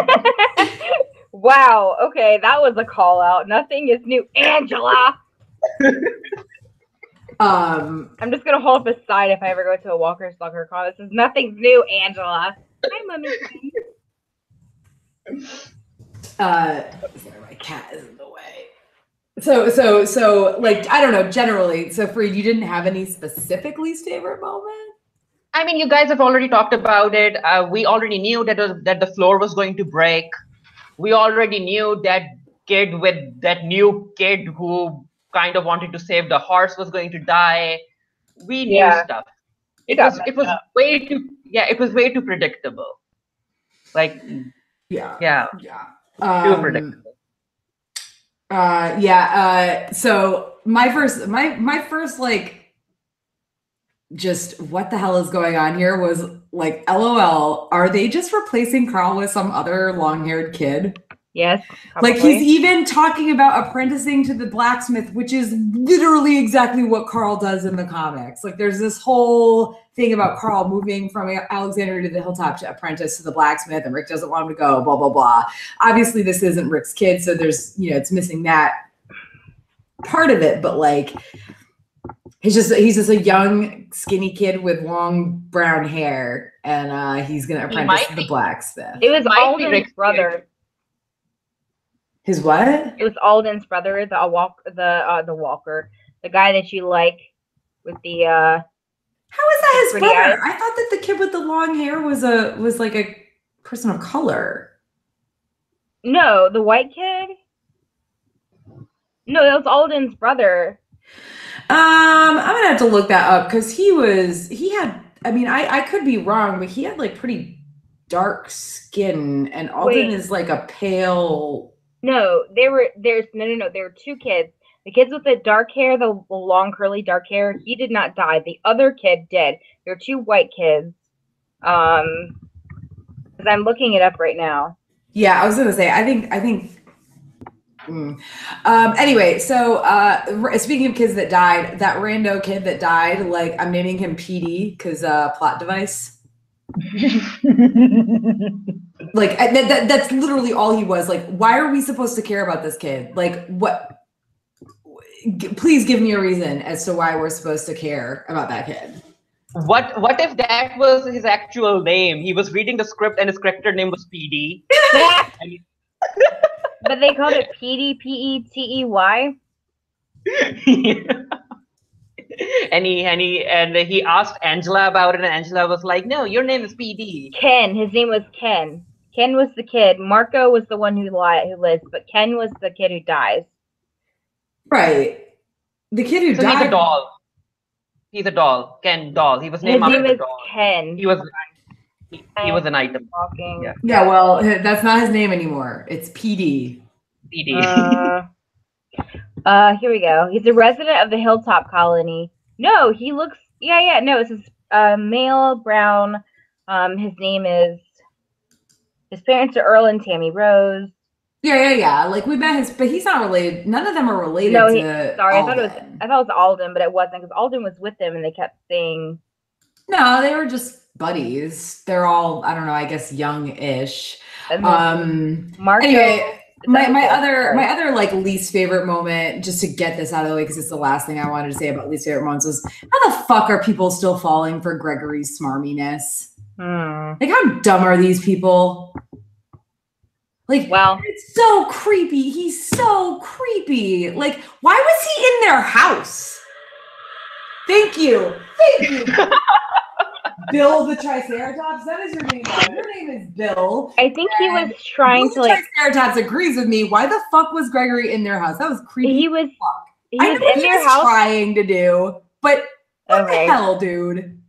Speaker 2: Wow. Okay, that was a call out. Nothing is new, Angela. I'm just gonna hold up a sign if I ever go to a Walker Stalker con. This is nothing's new, Angela. Hi, Mummy.
Speaker 1: Sorry, my cat is in the way. So, like, I don't know, generally. So, Farid, you didn't have any specific least favorite moment?
Speaker 3: I mean, you guys have already talked about it. We already knew that the floor was going to break. We already knew that new kid who kind of wanted to save the horse was going to die. We knew stuff. It was way too predictable. Like, too predictable.
Speaker 1: So my first like, just what the hell is going on here was like, LOL, are they just replacing Carl with some other long-haired kid?
Speaker 2: Yes, probably.
Speaker 1: Like, he's even talking about apprenticing to the blacksmith, which is literally exactly what Carl does in the comics. Like, there's this whole thing about Carl moving from Alexandria to the hilltop to apprentice to the blacksmith, and Rick doesn't want him to go, blah, blah, blah. Obviously, this isn't Rick's kid, so there's, it's missing that part of it, but like, he's just a young, skinny kid with long brown hair, and he's going to apprentice to the blacksmith.
Speaker 2: It was Alden's brother.
Speaker 1: His what?
Speaker 2: It was Alden's brother, the Walker, the guy that you like with the.
Speaker 1: How is that his brother?
Speaker 2: eyes.
Speaker 1: I thought that the kid with the long hair was like a person of color.
Speaker 2: No, the white kid. No, that was Alden's brother.
Speaker 1: I'm gonna have to look that up because he had. I mean, I could be wrong, but he had like pretty dark skin, and Alden is like a pale.
Speaker 2: No, there were two kids. The kids with the dark hair, the long curly dark hair, he did not die. The other kid did. There are two white kids. Because I'm looking it up right now.
Speaker 1: Yeah, I was gonna say. I think. Anyway, so speaking of kids that died, that rando kid that died, like, I'm naming him PD because plot device. Like, that's literally all he was. Like, why are we supposed to care about this kid? Like, what? Please give me a reason as to why we're supposed to care about that kid.
Speaker 3: What if that was his actual name? He was reading the script and his character name was PD.
Speaker 2: But they called it PD, P-E-T-E-Y.
Speaker 3: And he asked Angela about it, and Angela was like, "No, your name is PD."
Speaker 2: Ken. His name was Ken. Ken was the kid. Marco was the one who lives, but Ken was the kid who dies.
Speaker 1: Right. The kid who died.
Speaker 3: He's a doll. He's a doll. Ken doll. He was named after the doll.
Speaker 2: Ken.
Speaker 3: He was an item.
Speaker 1: Yeah, well, that's not his name anymore. It's PD.
Speaker 3: PD.
Speaker 2: Here we go. He's a resident of the Hilltop Colony. No, he looks. No, it's his male brown. His name is. His parents are Earl and Tammy Rose.
Speaker 1: Yeah. Like, we met but he's not related. None of them are related.
Speaker 2: No,
Speaker 1: sorry,
Speaker 2: Alden. I thought it was Alden, but it wasn't because Alden was with them, and they kept saying.
Speaker 1: No, they were just buddies. They're all, I don't know, I guess young-ish.
Speaker 2: Marco.
Speaker 1: Anyway, my other like least favorite moment, just to get this out of the way because it's the last thing I wanted to say about least favorite moments, was how the fuck are people still falling for Gregory's smarminess? Like, how dumb are these people? Like,
Speaker 2: well,
Speaker 1: it's so creepy. He's so creepy. Like, why was he in their house? Thank you. Bill the Triceratops. That is your name. Your name is Bill.
Speaker 2: I think he was trying to like.
Speaker 1: Triceratops agrees with me. Why the fuck was Gregory in their house? That was creepy.
Speaker 2: He
Speaker 1: I
Speaker 2: was
Speaker 1: know what
Speaker 2: in
Speaker 1: he
Speaker 2: their
Speaker 1: was
Speaker 2: house.
Speaker 1: trying to do, but what
Speaker 2: Okay.
Speaker 1: the hell, dude?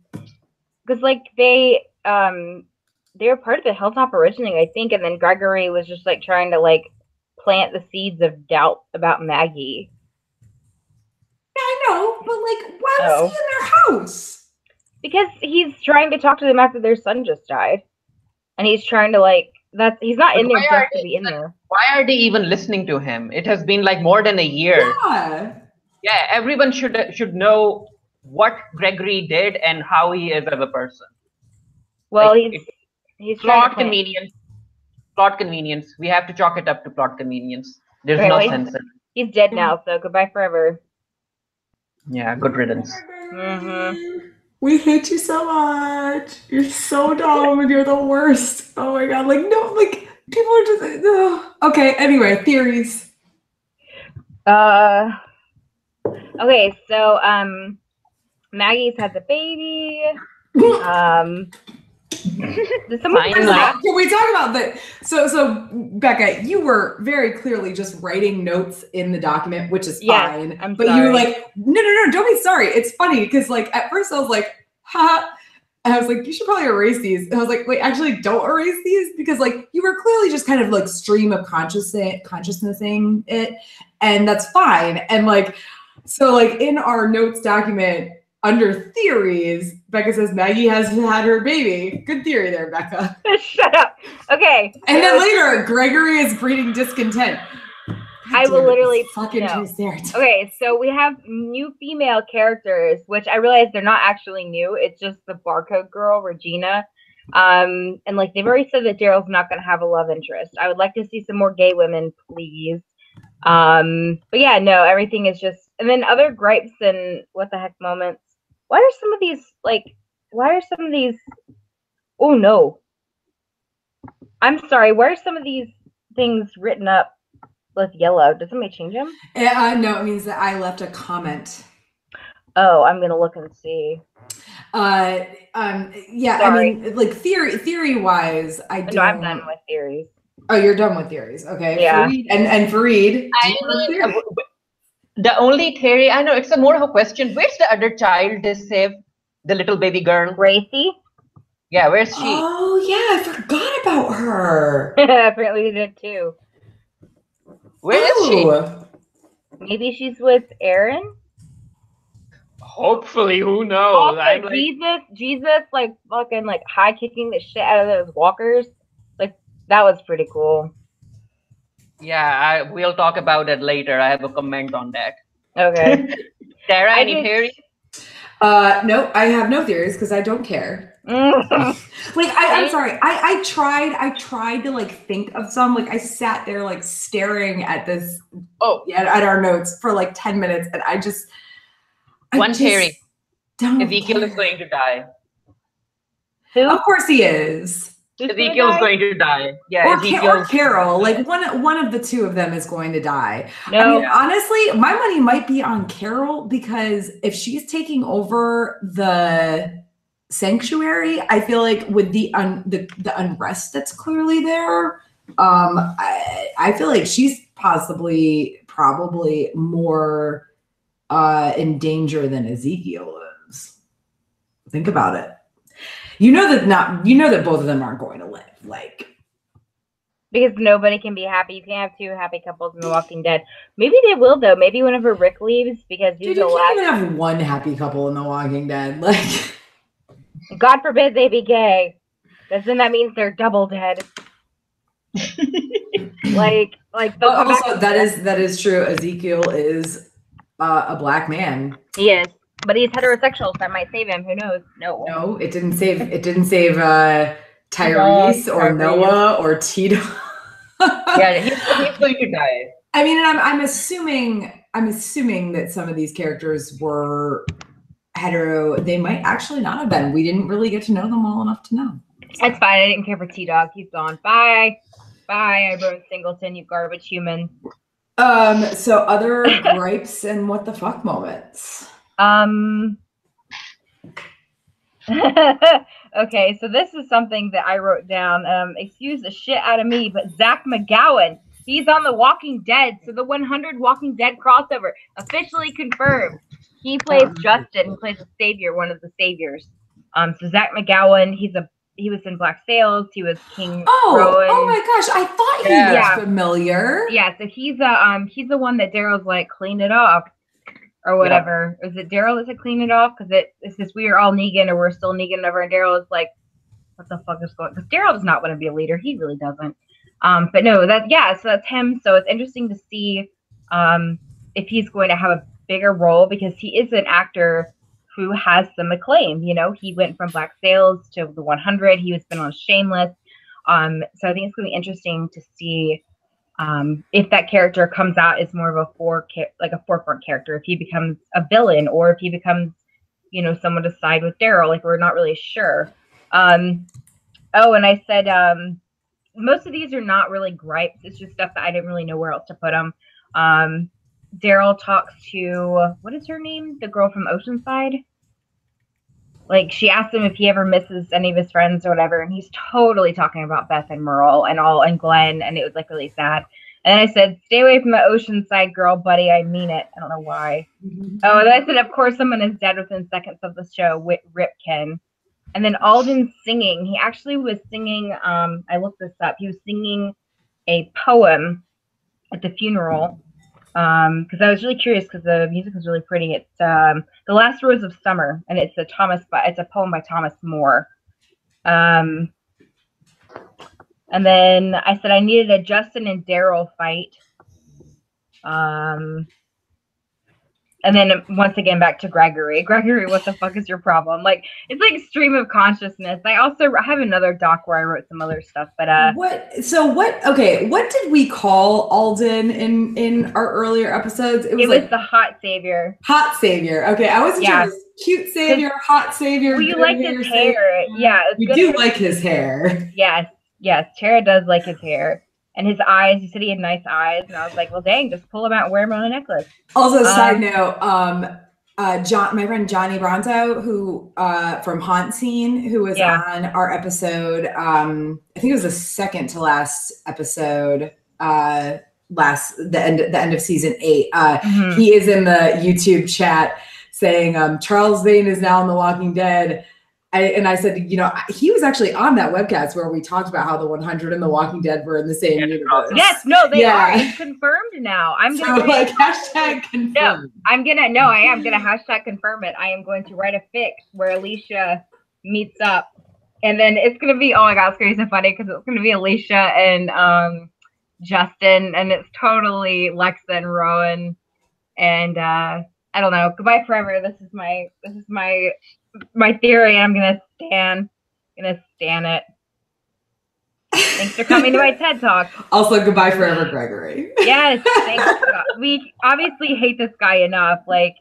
Speaker 2: Because like they were part of the Hilltop originally, I think, and then Gregory was just like trying to like plant the seeds of doubt about Maggie.
Speaker 1: Yeah, I know, but like, why was
Speaker 2: Oh.
Speaker 1: he in their house?
Speaker 2: Because he's trying to talk to them after their son just died, and he's trying to like he's not
Speaker 3: But
Speaker 2: in there
Speaker 3: why
Speaker 2: just
Speaker 3: are
Speaker 2: to be in there.
Speaker 3: Why are they even listening to him? It has been like more than a year.
Speaker 1: Yeah.
Speaker 3: Yeah, everyone should know what Gregory did and how he is as a person.
Speaker 2: Well,
Speaker 3: Like,
Speaker 2: he's trying
Speaker 3: plot
Speaker 2: to plant.
Speaker 3: convenience. Plot convenience. We have to chalk it up to plot convenience. There's
Speaker 2: Okay,
Speaker 3: no
Speaker 2: well,
Speaker 3: sense in it.
Speaker 2: He's dead now, so goodbye forever.
Speaker 3: Yeah, good riddance.
Speaker 1: We hate you so much. You're so dumb and you're the worst. Oh my god. Like, no, like, people are just. Okay, anyway, theories.
Speaker 2: Okay, so Maggie's had the baby. Did someone
Speaker 1: Can we talk about that? So Bekah, you were very clearly just writing notes in the document, which is fine. But
Speaker 2: sorry.
Speaker 1: you were like, no, don't be sorry. It's funny because like at first I was like, ha. And I was like, you should probably erase these. And I was like, wait, actually don't erase these because like you were clearly just kind of like stream of consciousnessing it. And that's fine. And like, so like in our notes document under theories, Bekah says Maggie has had her baby. Good theory there, Bekah.
Speaker 2: Shut up. Okay.
Speaker 1: And then later, Gregory is breeding discontent.
Speaker 2: I will literally
Speaker 1: fucking transparent.
Speaker 2: Okay, so we have new female characters, which I realize they're not actually new. It's just the barcode girl, Regina. And like they've already said that Daryl's not going to have a love interest. I would like to see some more gay women, please. But yeah, no, everything is just. And then other gripes and what the heck moments. Why are some of these Oh no. I'm sorry. Why are some of these things written up with yellow? Does somebody change them?
Speaker 1: No, it means that I left a comment.
Speaker 2: Oh, I'm gonna look and see.
Speaker 1: Yeah,
Speaker 2: Sorry.
Speaker 1: I mean, like theory wise, I don't.
Speaker 2: No, I'm done with theories.
Speaker 1: Oh, you're done with theories, okay?
Speaker 2: Yeah.
Speaker 1: Farid, and Farid.
Speaker 3: The only theory I know, it's a more of a question. Where's the other child they saved? The little baby girl.
Speaker 2: Gracie.
Speaker 3: Yeah, where's she?
Speaker 1: Oh yeah, I forgot about her.
Speaker 2: Apparently they did too.
Speaker 3: Where is she?
Speaker 2: Maybe she's with Aaron.
Speaker 3: Hopefully, who knows?
Speaker 2: Also,
Speaker 3: I'm like,
Speaker 2: Jesus, like fucking like high kicking the shit out of those walkers. Like that was pretty cool.
Speaker 3: Yeah, we'll talk about it later. I have a comment on that.
Speaker 2: Okay.
Speaker 3: Sarah, any theories?
Speaker 1: No, I have no theories because I don't care. Like I'm sorry. I tried to like think of some. Like I sat there like staring at this. At our notes for like 10 minutes, and one
Speaker 3: theory. Ezekiel is going to die.
Speaker 2: Who?
Speaker 1: Of course he is.
Speaker 3: Ezekiel's going to die. Yeah,
Speaker 1: or Carol. Like one of the two of them is going to die.
Speaker 2: No.
Speaker 1: I mean, honestly, my money might be on Carol because if she's taking over the sanctuary, I feel like with the unrest that's clearly there, I feel like she's probably more in danger than Ezekiel is. Think about it. You know that both of them aren't going to live, like
Speaker 2: because nobody can be happy. You can't have two happy couples in The Walking Dead. Maybe they will though. Maybe whenever Rick leaves, because he's the last.
Speaker 1: You can't even have one happy couple in The Walking Dead. Like,
Speaker 2: God forbid they be gay. Because then that means they're double dead. like.
Speaker 1: Also, that is true. Ezekiel is a black man.
Speaker 2: He is. But he's heterosexual, so that might save him. Who knows?
Speaker 1: No, it didn't save Tyrese or Noah or Tito.
Speaker 3: Yeah, he's going to die.
Speaker 1: I mean, and I'm assuming that some of these characters were hetero. They might actually not have been. We didn't really get to know them well enough to know.
Speaker 2: That's fine. I didn't care for T-Dog. He's gone. Bye. Bye, Rose Singleton, you garbage human.
Speaker 1: So other gripes and what the fuck moments.
Speaker 2: Okay, so this is something that I wrote down. Excuse the shit out of me, but Zach McGowan He's on The Walking Dead. So the 100 Walking Dead crossover officially confirmed. He plays Justin. He plays the savior, one of the saviors. So Zach McGowan. He was in Black Sails. He was King Rowan.
Speaker 1: Oh my gosh! I thought he was familiar.
Speaker 2: Yeah. So he's the one that Daryl's like, clean it off or whatever. Is it Daryl that said clean it off? Because it's just we are all Negan or we're still Negan over, and Daryl is like, what the fuck is going? Because Daryl does not want to be a leader. He really doesn't. But no, so that's him. So it's interesting to see if he's going to have a bigger role, because he is an actor who has some acclaim. You know, he went from Black Sails to the 100. He has been on Shameless. So I think it's going to be interesting to see if that character comes out as more of a forefront character, if he becomes a villain or if he becomes, you know, someone to side with Daryl. Like, we're not really sure. And I said, most of these are not really gripes. It's just stuff that I didn't really know where else to put them. Daryl talks to, what is her name? The girl from Oceanside. Like, she asked him if he ever misses any of his friends or whatever, and he's totally talking about Beth and Merle and Glenn, and it was like really sad. And I said, stay away from the Oceanside girl, buddy. I mean it. I don't know why. Oh, and then I said, of course, someone is dead within seconds of the show. Ripken. And then Alden's singing. He actually was singing, I looked this up. He was singing a poem at the funeral. Because I was really curious because the music was really pretty. It's The Last Rose of Summer, and it's a poem by Thomas More. And then I said I needed a Justin and Daryl fight. And then once again back to Gregory. Gregory, what the fuck is your problem? Like, it's like stream of consciousness. I have another doc where I wrote some other stuff, but
Speaker 1: what did we call Alden in our earlier episodes?
Speaker 2: It was the hot savior.
Speaker 1: Hot savior. Okay, I wasn't sure. It was cute savior, hot savior.
Speaker 2: Well, you like his hair. Yeah,
Speaker 1: we do like his hair.
Speaker 2: Yes, Tara does like his hair. And his eyes, he said he had nice eyes. And I was like, well, dang, just pull them out and wear them on a necklace.
Speaker 1: Also, side note, my friend Johnny Bronto, who from Haunt Scene, who was on our episode, I think it was the second to last episode, the end of season 8. He is in the YouTube chat saying Charles Vane is now in The Walking Dead. I said, you know, he was actually on that webcast where we talked about how the 100 and The Walking Dead were in the same universe.
Speaker 2: Yes, no, they are. It's confirmed now. I'm gonna
Speaker 1: hashtag confirm.
Speaker 2: No, I am gonna hashtag confirm it. I am going to write a fic where Alicia meets up, and then it's gonna be, oh my god, it's gonna be so funny because it's gonna be Alicia and Justin, and it's totally Lexa and Rowan, and I don't know. Goodbye forever. This is my theory. I'm gonna stan it. Thanks for coming to my TED Talk.
Speaker 1: Also, goodbye forever, Gregory.
Speaker 2: Yes, thanks. We obviously hate this guy enough. Like,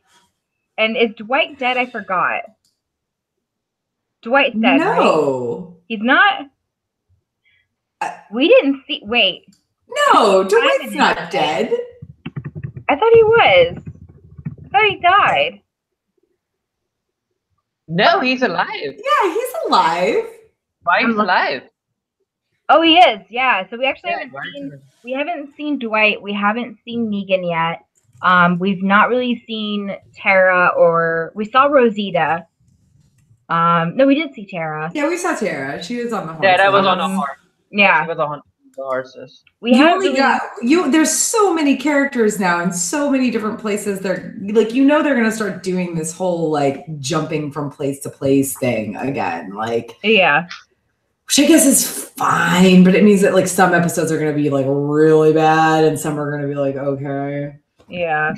Speaker 2: and is Dwight dead? I forgot. Dwight's dead.
Speaker 1: No,
Speaker 2: right? He's not. We didn't see. Wait.
Speaker 1: No, Dwight's not dead.
Speaker 2: I thought he was. I thought he died.
Speaker 3: No, he's alive.
Speaker 1: Yeah, he's alive.
Speaker 3: Dwight's alive.
Speaker 2: Oh, he is. Yeah. So we actually haven't seen Dwight. We haven't seen Negan yet. We've not really seen Tara, or we saw Rosita. No, we did see Tara.
Speaker 1: Yeah, we saw Tara. She was on the horse.
Speaker 3: Yeah, that was on a horse.
Speaker 2: Yeah.
Speaker 3: She was on the horses.
Speaker 1: There's so many characters now in so many different places. They're like, you know, they're gonna start doing this whole like jumping from place to place thing again. Like,
Speaker 2: yeah.
Speaker 1: Which I guess is fine, but it means that like some episodes are gonna be like really bad and some are gonna be like okay.
Speaker 2: Yeah.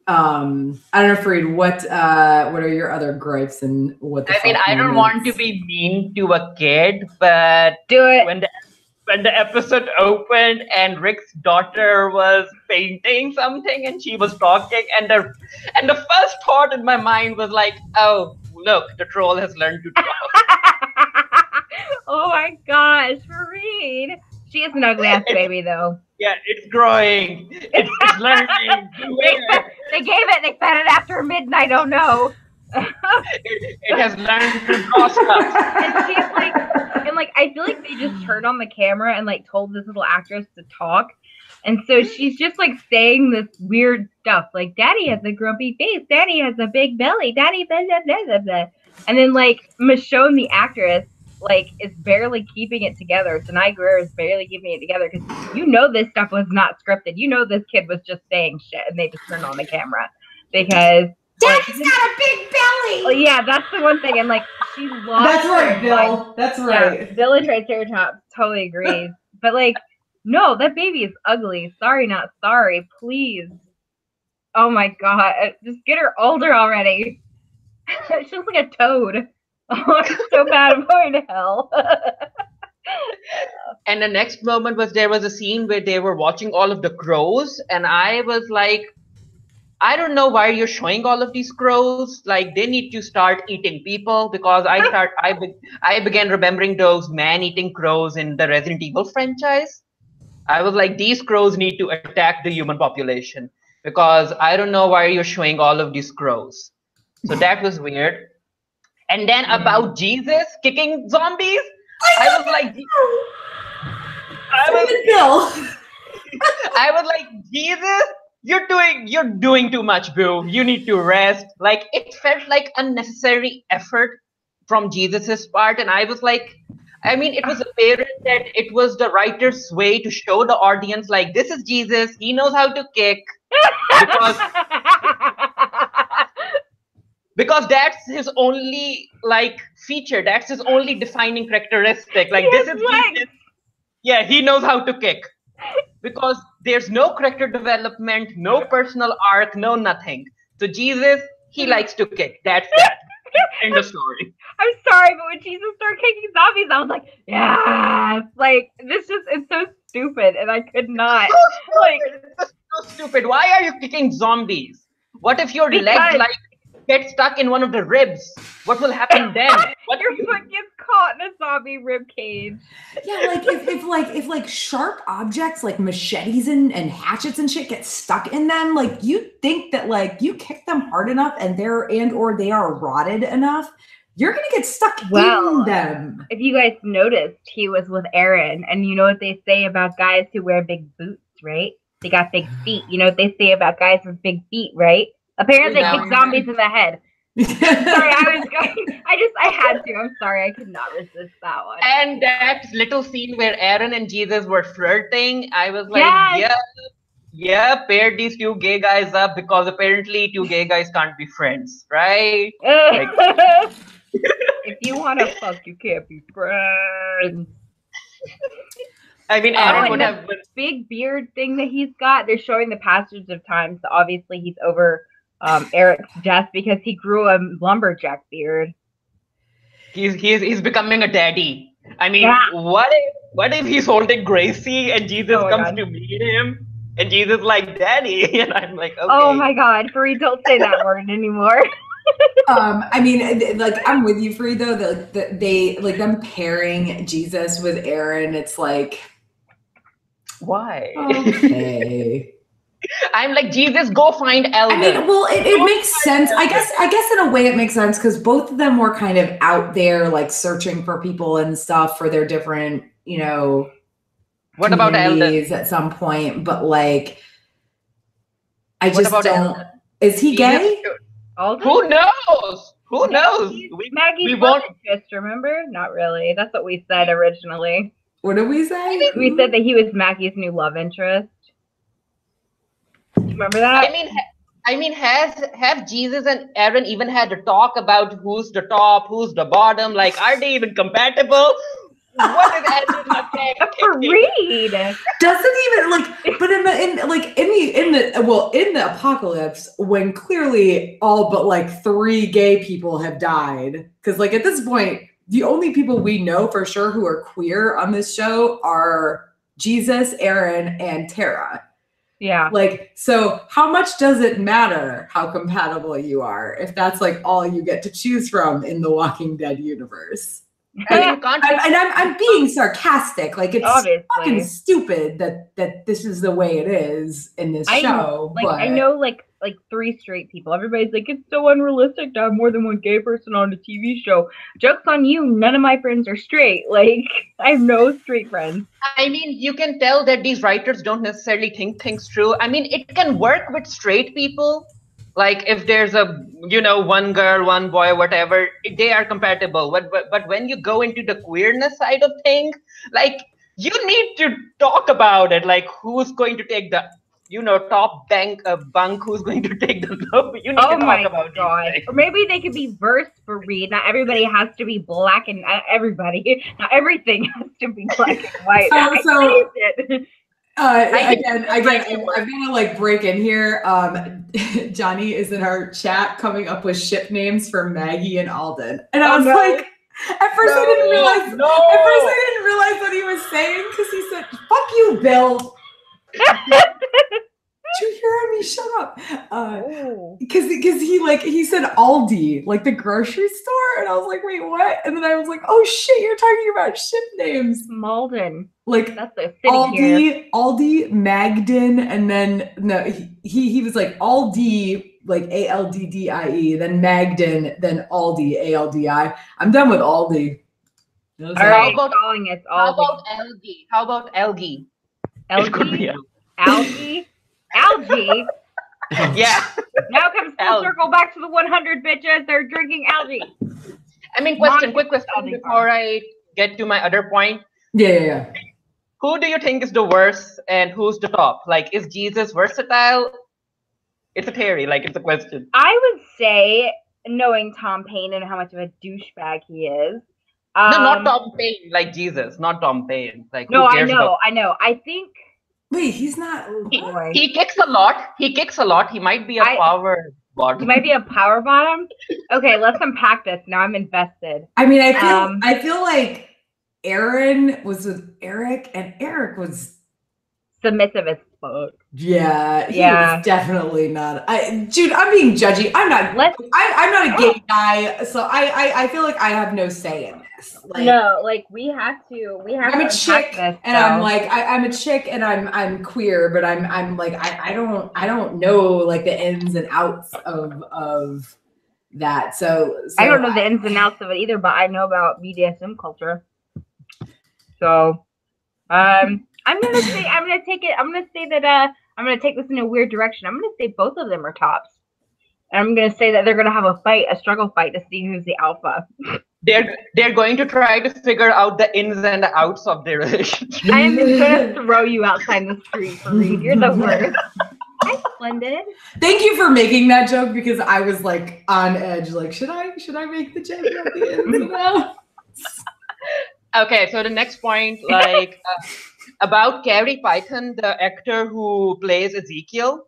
Speaker 1: I don't know, Farid, what are your other gripes and what the
Speaker 3: I don't want to be mean to a kid, but
Speaker 2: do it.
Speaker 3: When the episode opened and Rick's daughter was painting something and she was talking, and the first thought in my mind was like, oh look, the troll has learned to talk.
Speaker 2: Oh my gosh, Farid. She is an ugly ass baby though.
Speaker 3: Yeah, it's growing. It's learning.
Speaker 2: They fed it after midnight. Oh no.
Speaker 3: it has learned to draw stuff.
Speaker 2: And she's like, I feel like they just turned on the camera and like told this little actress to talk. And so she's just like saying this weird stuff, like Daddy has a grumpy face, Daddy has a big belly, Daddy blah blah blah blah blah. And then like Michonne, the actress, like is barely keeping it together. Denai Guerrero is barely keeping it together because this stuff was not scripted. This kid was just saying shit, and they just turned on the camera because
Speaker 1: Daddy's got a big belly.
Speaker 2: Oh yeah, that's the one thing. And like she lost.
Speaker 1: That's right, Bill. That's right.
Speaker 2: Yeah, Bill and Triceratops totally agrees. But like, no, that baby is ugly. Sorry, not sorry. Please. Oh my god, just get her older already. She looks like a toad. Oh, I'm so bad. I'm going to hell.
Speaker 3: And the next moment was there was a scene where they were watching all of the crows, and I was like, I don't know why you're showing all of these crows. Like they need to start eating people, because I began remembering those man-eating crows in the Resident Evil franchise. I was like, these crows need to attack the human population, because I don't know why you're showing all of these crows. So that was weird. And then about Jesus kicking zombies, I was like, I was like, Jesus, you're doing too much, boo. You need to rest. Like it felt like unnecessary effort from Jesus's part, and I was like, I mean, it was apparent that it was the writer's way to show the audience, like, this is Jesus. He knows how to kick, because that's his only like feature. That's his only defining characteristic. Like this is Jesus. Yeah, he knows how to kick. Because there's no character development, no personal arc, no nothing. So Jesus, he likes to kick. That's that. End of story.
Speaker 2: I'm sorry, but when Jesus started kicking zombies, I was like, yeah, like this it's so stupid, and I could not.
Speaker 3: It's so stupid. Why are you kicking zombies? What if your legs like get stuck in one of the ribs? What will happen then?
Speaker 2: Your foot gets caught in a zombie rib cage.
Speaker 1: Yeah, like if sharp objects like machetes and hatchets and shit get stuck in them, like you think that like you kick them hard enough and they are rotted enough, you're gonna get stuck in them.
Speaker 2: If you guys noticed, he was with Aaron, and you know what they say about guys who wear big boots, right? They got big feet. You know what they say about guys with big feet, right? Apparently, they kick zombies in the head. Sorry, I had to. I'm sorry, I could not resist that one.
Speaker 3: And that little scene where Aaron and Jesus were flirting, I was like, yeah, pair these two gay guys up, because apparently two gay guys can't be friends, right? Like,
Speaker 2: if you want to fuck, you can't be friends.
Speaker 3: I mean, Aaron would have
Speaker 2: big beard thing that he's got. They're showing the passage of time, so obviously he's over Eric's death because he grew a lumberjack beard.
Speaker 3: He's becoming a daddy. I mean, what if he's holding Gracie and Jesus comes to meet him and Jesus like, daddy, and I'm like, okay.
Speaker 2: Oh my god, Farid, don't say that word anymore.
Speaker 1: I mean, like I'm with you, Farid, though. They like them pairing Jesus with Aaron. It's like,
Speaker 3: why?
Speaker 1: Okay.
Speaker 3: I'm like, Jesus, go find Elder.
Speaker 1: I mean, well, it makes sense. I guess in a way it makes sense because both of them were kind of out there, like searching for people and stuff for their different,
Speaker 3: what about Elder
Speaker 1: at some point? But like, I just don't. Elder? Is he gay?
Speaker 3: Who knows? Who knows?
Speaker 2: Maggie's love interest, remember? Not really. That's what we said originally.
Speaker 1: What did we say?
Speaker 2: We said that he was Maggie's new love interest. Remember that?
Speaker 3: I mean, have Jesus and Aaron even had a talk about who's the top, who's the bottom? Like, are they even compatible? What is Aaron
Speaker 2: Farid
Speaker 1: doesn't even like, but in the apocalypse, when clearly all but like 3 gay people have died, because like at this point, the only people we know for sure who are queer on this show are Jesus, Aaron, and Tara.
Speaker 2: Yeah.
Speaker 1: Like, so how much does it matter how compatible you are if that's like all you get to choose from in the Walking Dead universe? I'm being sarcastic. Like, it's fucking stupid that this is the way it is in this show.
Speaker 2: But I know, like, like 3 straight people. Everybody's like, it's so unrealistic to have more than one gay person on a TV show. Joke's on you. None of my friends are straight. Like, I have no straight friends.
Speaker 3: I mean, you can tell that these writers don't necessarily think things through. I mean, it can work with straight people. Like if there's a, one girl, one boy, whatever, they are compatible. But when you go into the queerness side of things, like you need to talk about it. Like who's going to take the, top bunk, who's going to take the low. You need to talk about
Speaker 2: God. Or maybe they could be verse for Reed. Not everybody has to be black and not everything has to be black and white.
Speaker 1: Again, I'm gonna like break in here. Johnny is in our chat coming up with ship names for Maggie and Alden, and I was like, at first I didn't realize. At first I didn't realize what he was saying because he said, "Fuck you, Bill." Did you hear me? Shut up. Because he said Aldi, like the grocery store, and I was like, wait, what? And then I was like, oh shit, you're talking about ship names.
Speaker 2: Malden.
Speaker 1: Like
Speaker 2: that's the city here.
Speaker 1: Aldi, Magden, and then no, he was like Aldi, like ALDDIE, then Magden, then Aldi, ALDI. I'm done with Aldi.
Speaker 2: All right, calling it Aldi.
Speaker 3: How about Algi? How about Algi?
Speaker 2: Algi? Algae? Algae?
Speaker 3: Yeah.
Speaker 2: Now comes full circle back to the 100 bitches. They're drinking algae.
Speaker 3: I mean, quick question before I get to my other point.
Speaker 1: Yeah.
Speaker 3: Who do you think is the worst and who's the top? Like, is Jesus versatile? It's a theory, like it's a question.
Speaker 2: I would say, knowing Tom Paine and how much of a douchebag he is.
Speaker 3: No, not Tom Paine, like Jesus, not Tom Paine. Like,
Speaker 2: no, I know. I think.
Speaker 1: Wait, he's not. Oh boy.
Speaker 3: He kicks a lot. He might be a power bottom.
Speaker 2: He might be a power bottom. Okay, let's unpack this. Now I'm invested.
Speaker 1: I mean, I feel like Aaron was with Eric, and Eric was
Speaker 2: submissive as fuck.
Speaker 1: Yeah, he was definitely not. Dude, I'm being judgy. I'm not. I'm not a gay guy, so I feel like I have no say in this. Like,
Speaker 2: no, like we have to.
Speaker 1: I'm a chick, and I'm like I'm a chick, and I'm queer, but I'm like I don't know like the ins and outs of that. So
Speaker 2: I don't know the ins and outs of it either, but I know about BDSM culture. So, I'm gonna say I'm gonna take this in a weird direction. I'm gonna say both of them are tops. And I'm gonna say that they're gonna have a struggle fight to see who's the alpha.
Speaker 3: They're going to try to figure out the ins and the outs of their relationship.
Speaker 2: I'm just gonna throw you outside the street, Farid. You're the worst. Hi, Splendid.
Speaker 1: Thank you for making that joke because I was like on edge. Like, should I make the joke at the ins and outs?
Speaker 3: Okay, so the next point, like about Carrie Python, the actor who plays Ezekiel,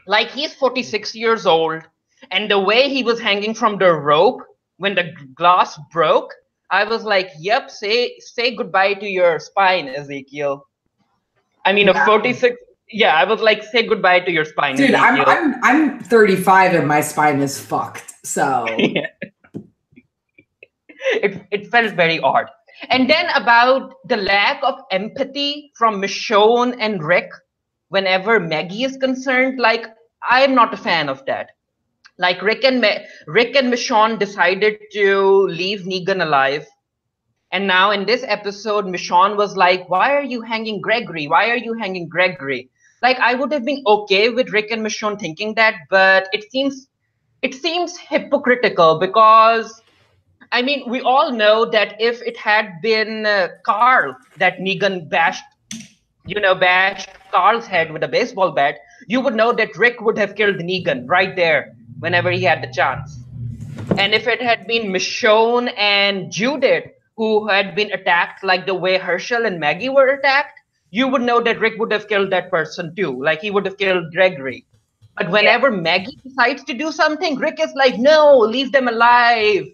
Speaker 3: like he's 46 years old, and the way he was hanging from the rope when the glass broke, I was like, "Yep, say goodbye to your spine, Ezekiel." I mean, a 46. Yeah, I was like, "Say goodbye to your spine,
Speaker 1: dude."
Speaker 3: Ezekiel.
Speaker 1: I'm 35 and my spine is fucked. So
Speaker 3: yeah. It felt very odd. And then about the lack of empathy from Michonne and Rick whenever Maggie is concerned, like I'm not a fan of that. Like Rick and Michonne decided to leave Negan alive. And now in this episode, Michonne was like, why are you hanging Gregory? Why are you hanging Gregory? Like I would have been okay with Rick and Michonne thinking that, but it seems hypocritical because I mean, we all know that if it had been Carl that Negan bashed Carl's head with a baseball bat, you would know that Rick would have killed Negan right there whenever he had the chance. And if it had been Michonne and Judith who had been attacked like the way Herschel and Maggie were attacked, you would know that Rick would have killed that person too. Like he would have killed Gregory. But whenever Maggie decides to do something, Rick is like, no, leave them alive.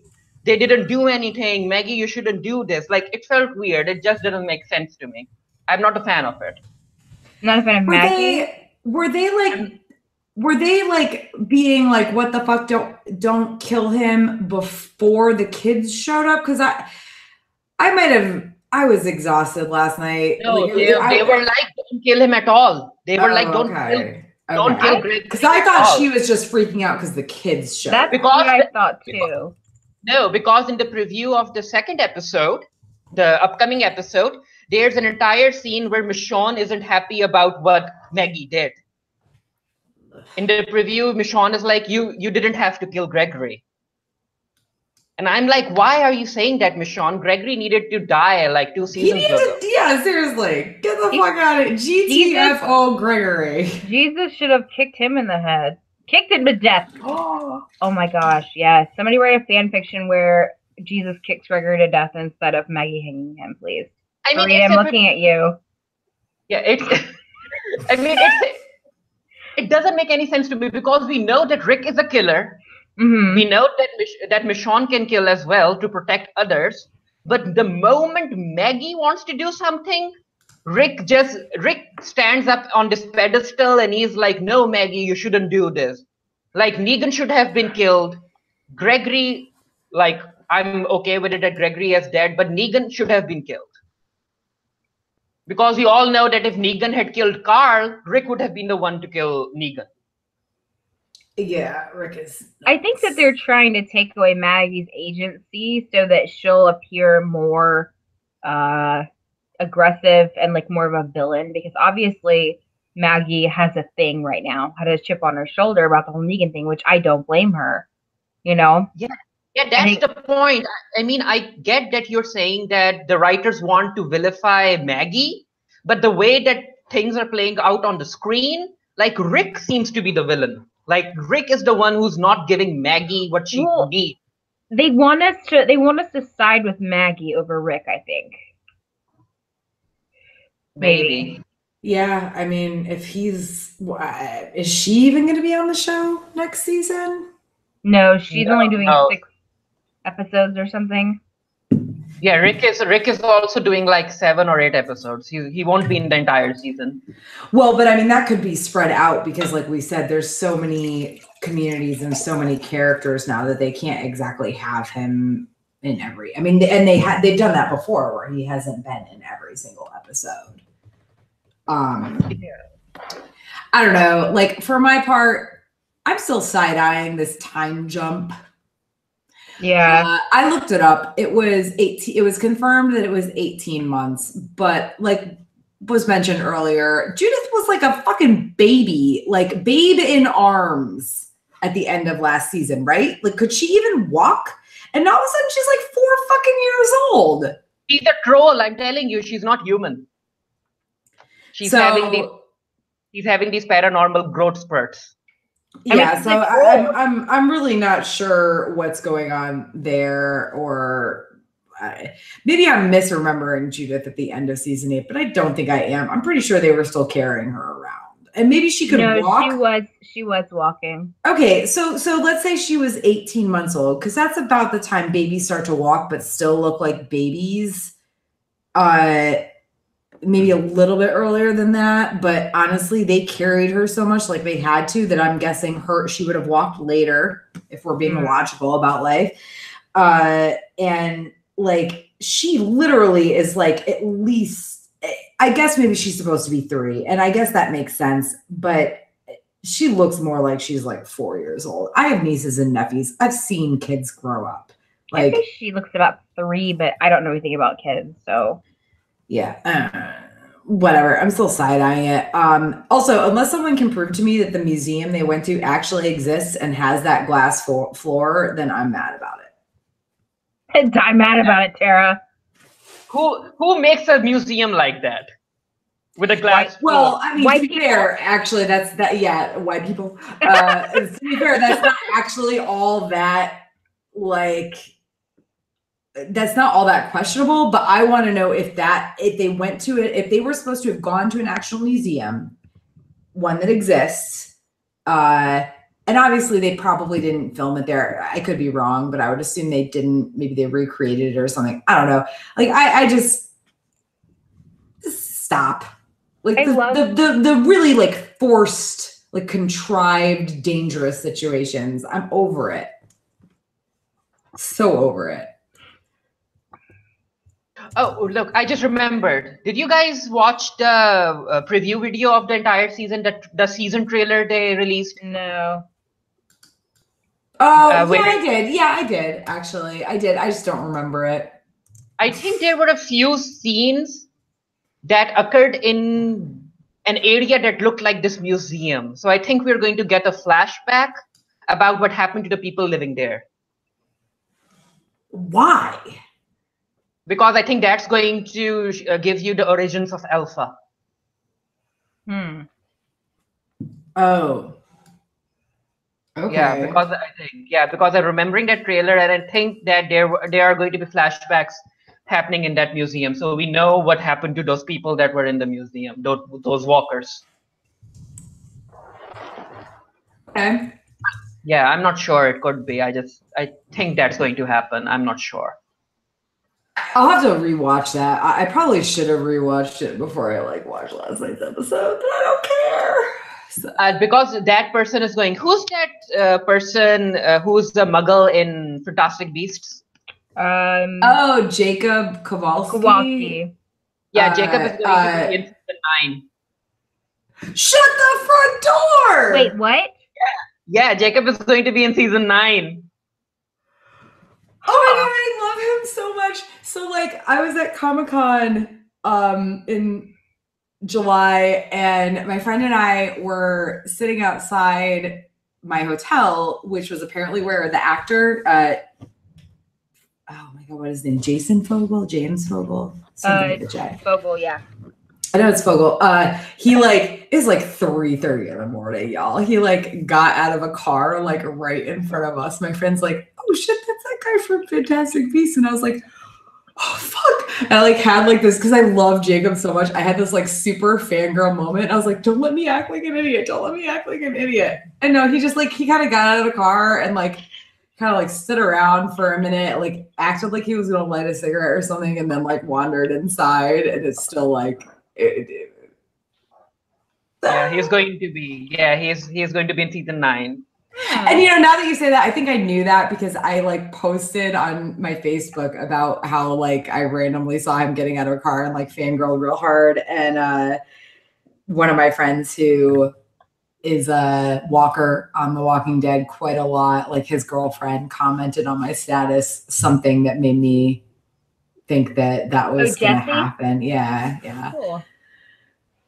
Speaker 3: They didn't do anything. Maggie, you shouldn't do this. Like, it felt weird. It just didn't make sense to me. I'm not a fan of it.
Speaker 2: Not a fan of Maggie?
Speaker 1: Were they like being like, what the fuck, don't kill him before the kids showed up? Because I was exhausted last night.
Speaker 3: No,
Speaker 1: like,
Speaker 3: they were like, don't kill him at all. They were like, don't kill him. Don't
Speaker 1: Okay.
Speaker 3: kill Gregory.
Speaker 1: Because I thought she was just freaking out because the kids showed.
Speaker 2: That's what I thought too.
Speaker 3: No, because in the preview of the second episode, the upcoming episode, there's an entire scene where Michonne isn't happy about what Maggie did. In the preview, Michonne is like, you didn't have to kill Gregory. And I'm like, why are you saying that, Michonne? Gregory needed to die like 2 seasons ago.
Speaker 1: Yeah, seriously. Get the fuck out of it. GTFO Gregory.
Speaker 2: Jesus should have kicked him in the head. Kicked him to death. Oh my gosh, yes. Somebody write a fan fiction where Jesus kicks Gregory to death instead of Maggie hanging him, please.
Speaker 3: I mean,
Speaker 2: Farid, I'm looking at you.
Speaker 3: Yeah, it doesn't make any sense to me because we know that Rick is a killer.
Speaker 2: Mm-hmm.
Speaker 3: We know that Michonne can kill as well to protect others. But the moment Maggie wants to do something, Rick stands up on this pedestal and he's like, no, Maggie, you shouldn't do this. Like, Negan should have been killed. Gregory, like, I'm okay with it that Gregory is dead, but Negan should have been killed. Because we all know that if Negan had killed Carl, Rick would have been the one to kill Negan.
Speaker 1: Yeah, Rick is nuts.
Speaker 2: I think that they're trying to take away Maggie's agency so that she'll appear more aggressive and like more of a villain, because obviously Maggie has a thing right now, had a chip on her shoulder about the whole Negan thing, which I don't blame her, you know?
Speaker 3: Yeah, that's the point. I mean, I get that you're saying that the writers want to vilify Maggie, but the way that things are playing out on the screen, like Rick seems to be the villain. Like Rick is the one who's not giving Maggie what she needs.
Speaker 2: They want us to side with Maggie over Rick, I think.
Speaker 3: Maybe.
Speaker 1: Yeah, I mean, if is she even going to be on the show next season?
Speaker 2: No, she's only doing 6 episodes or something.
Speaker 3: Yeah, Rick is also doing like 7 or 8 episodes. He won't be in the entire season.
Speaker 1: Well, but I mean, that could be spread out because, like we said, there's so many communities and so many characters now that they can't exactly have him in every. I mean, and they've done that before where he hasn't been in every single episode. I don't know. Like for my part, I'm still side-eyeing this time jump.
Speaker 2: Yeah.
Speaker 1: I looked it up. It was 18. It was confirmed that it was 18 months, but like was mentioned earlier, Judith was like a fucking baby, like babe in arms at the end of last season, right? Like, could she even walk? And all of a sudden she's like 4 fucking years old.
Speaker 3: She's a troll. I'm telling you, she's not human. She's having these paranormal growth spurts.
Speaker 1: Yeah, so I'm really not sure what's going on there, or maybe I'm misremembering Judith at the end of season 8, but I don't think I am. I'm pretty sure they were still carrying her around, and maybe she could walk.
Speaker 2: She was walking.
Speaker 1: Okay, so let's say she was 18 months old, because that's about the time babies start to walk, but still look like babies. Maybe a little bit earlier than that, but honestly, they carried her so much like they had to that I'm guessing she would have walked later if we're being logical about life. And like she literally is like at least, I guess maybe she's supposed to be 3, and I guess that makes sense, but she looks more like she's like 4 years old. I have nieces and nephews. I've seen kids grow up. Like,
Speaker 2: I think she looks about 3, but I don't know anything about kids, so.
Speaker 1: Yeah, whatever. I'm still side-eyeing it. Also, unless someone can prove to me that the museum they went to actually exists and has that glass floor, then I'm mad about it.
Speaker 2: I'm mad about it, Tara.
Speaker 3: Who makes a museum like that with a glass floor?
Speaker 1: Well, I mean, to be fair, actually, white people. To be fair, that's not actually all that, like... That's not all that questionable, but I want to know if they went to it, if they were supposed to have gone to an actual museum, one that exists, and obviously they probably didn't film it there. I could be wrong, but I would assume they didn't. Maybe they recreated it or something. I don't know. Like I just stop. Like the really like forced, like contrived, dangerous situations. I'm over it. So over it.
Speaker 3: Oh, look, I just remembered. Did you guys watch the preview video of the entire season, the season trailer they released?
Speaker 2: No.
Speaker 1: Oh, yeah,
Speaker 3: Where
Speaker 1: I did. Yeah, I did, actually. I did. I just don't remember it.
Speaker 3: I think there were a few scenes that occurred in an area that looked like this museum. So I think we're going to get a flashback about what happened to the people living there.
Speaker 1: Why?
Speaker 3: Because I think that's going to give you the origins of Alpha.
Speaker 1: Oh. Okay.
Speaker 3: Yeah, because I'm remembering that trailer, and I think that there are going to be flashbacks happening in that museum. So we know what happened to those people that were in the museum, those walkers.
Speaker 1: Okay.
Speaker 3: Yeah, I'm not sure. It could be. I think that's going to happen. I'm not sure.
Speaker 1: I'll have to rewatch that. I probably should have rewatched it before I watched last night's episode, but I don't care. So.
Speaker 3: Because that person is going. Who's that person who's the muggle in Fantastic Beasts?
Speaker 1: Oh, Jacob Kowalski.
Speaker 3: Yeah, Jacob is going to be in season 9.
Speaker 1: Shut the front door!
Speaker 2: Wait, what?
Speaker 3: Yeah, Jacob is going to be in season 9.
Speaker 1: Oh my god, I love him so much. So I was at Comic-Con in July, and my friend and I were sitting outside my hotel, which was apparently where the actor oh my god, what is his name? James Fogle? Something with a J.
Speaker 2: Fogle, yeah.
Speaker 1: I know it's Fogle. He it's 3:30 in the morning, y'all. He got out of a car right in front of us. My friend's like, oh shit, that's that guy from Fantastic Beasts. And I was like, oh fuck. And I had this because I love Jacob so much. I had this super fangirl moment. I was like, don't let me act like an idiot. Don't let me act like an idiot. And no, he just he kind of got out of the car and kind of stood around for a minute, acted like he was gonna light a cigarette or something, and then wandered inside. And it's still
Speaker 3: yeah, he's going to be. Yeah, he's going to be in season 9.
Speaker 1: And now that you say that, I think I knew that because I posted on my Facebook about how I randomly saw him getting out of a car and fangirled real hard. And one of my friends who is a walker on The Walking Dead quite a lot, his girlfriend commented on my status something that made me think that was going to happen. Yeah.
Speaker 2: Cool.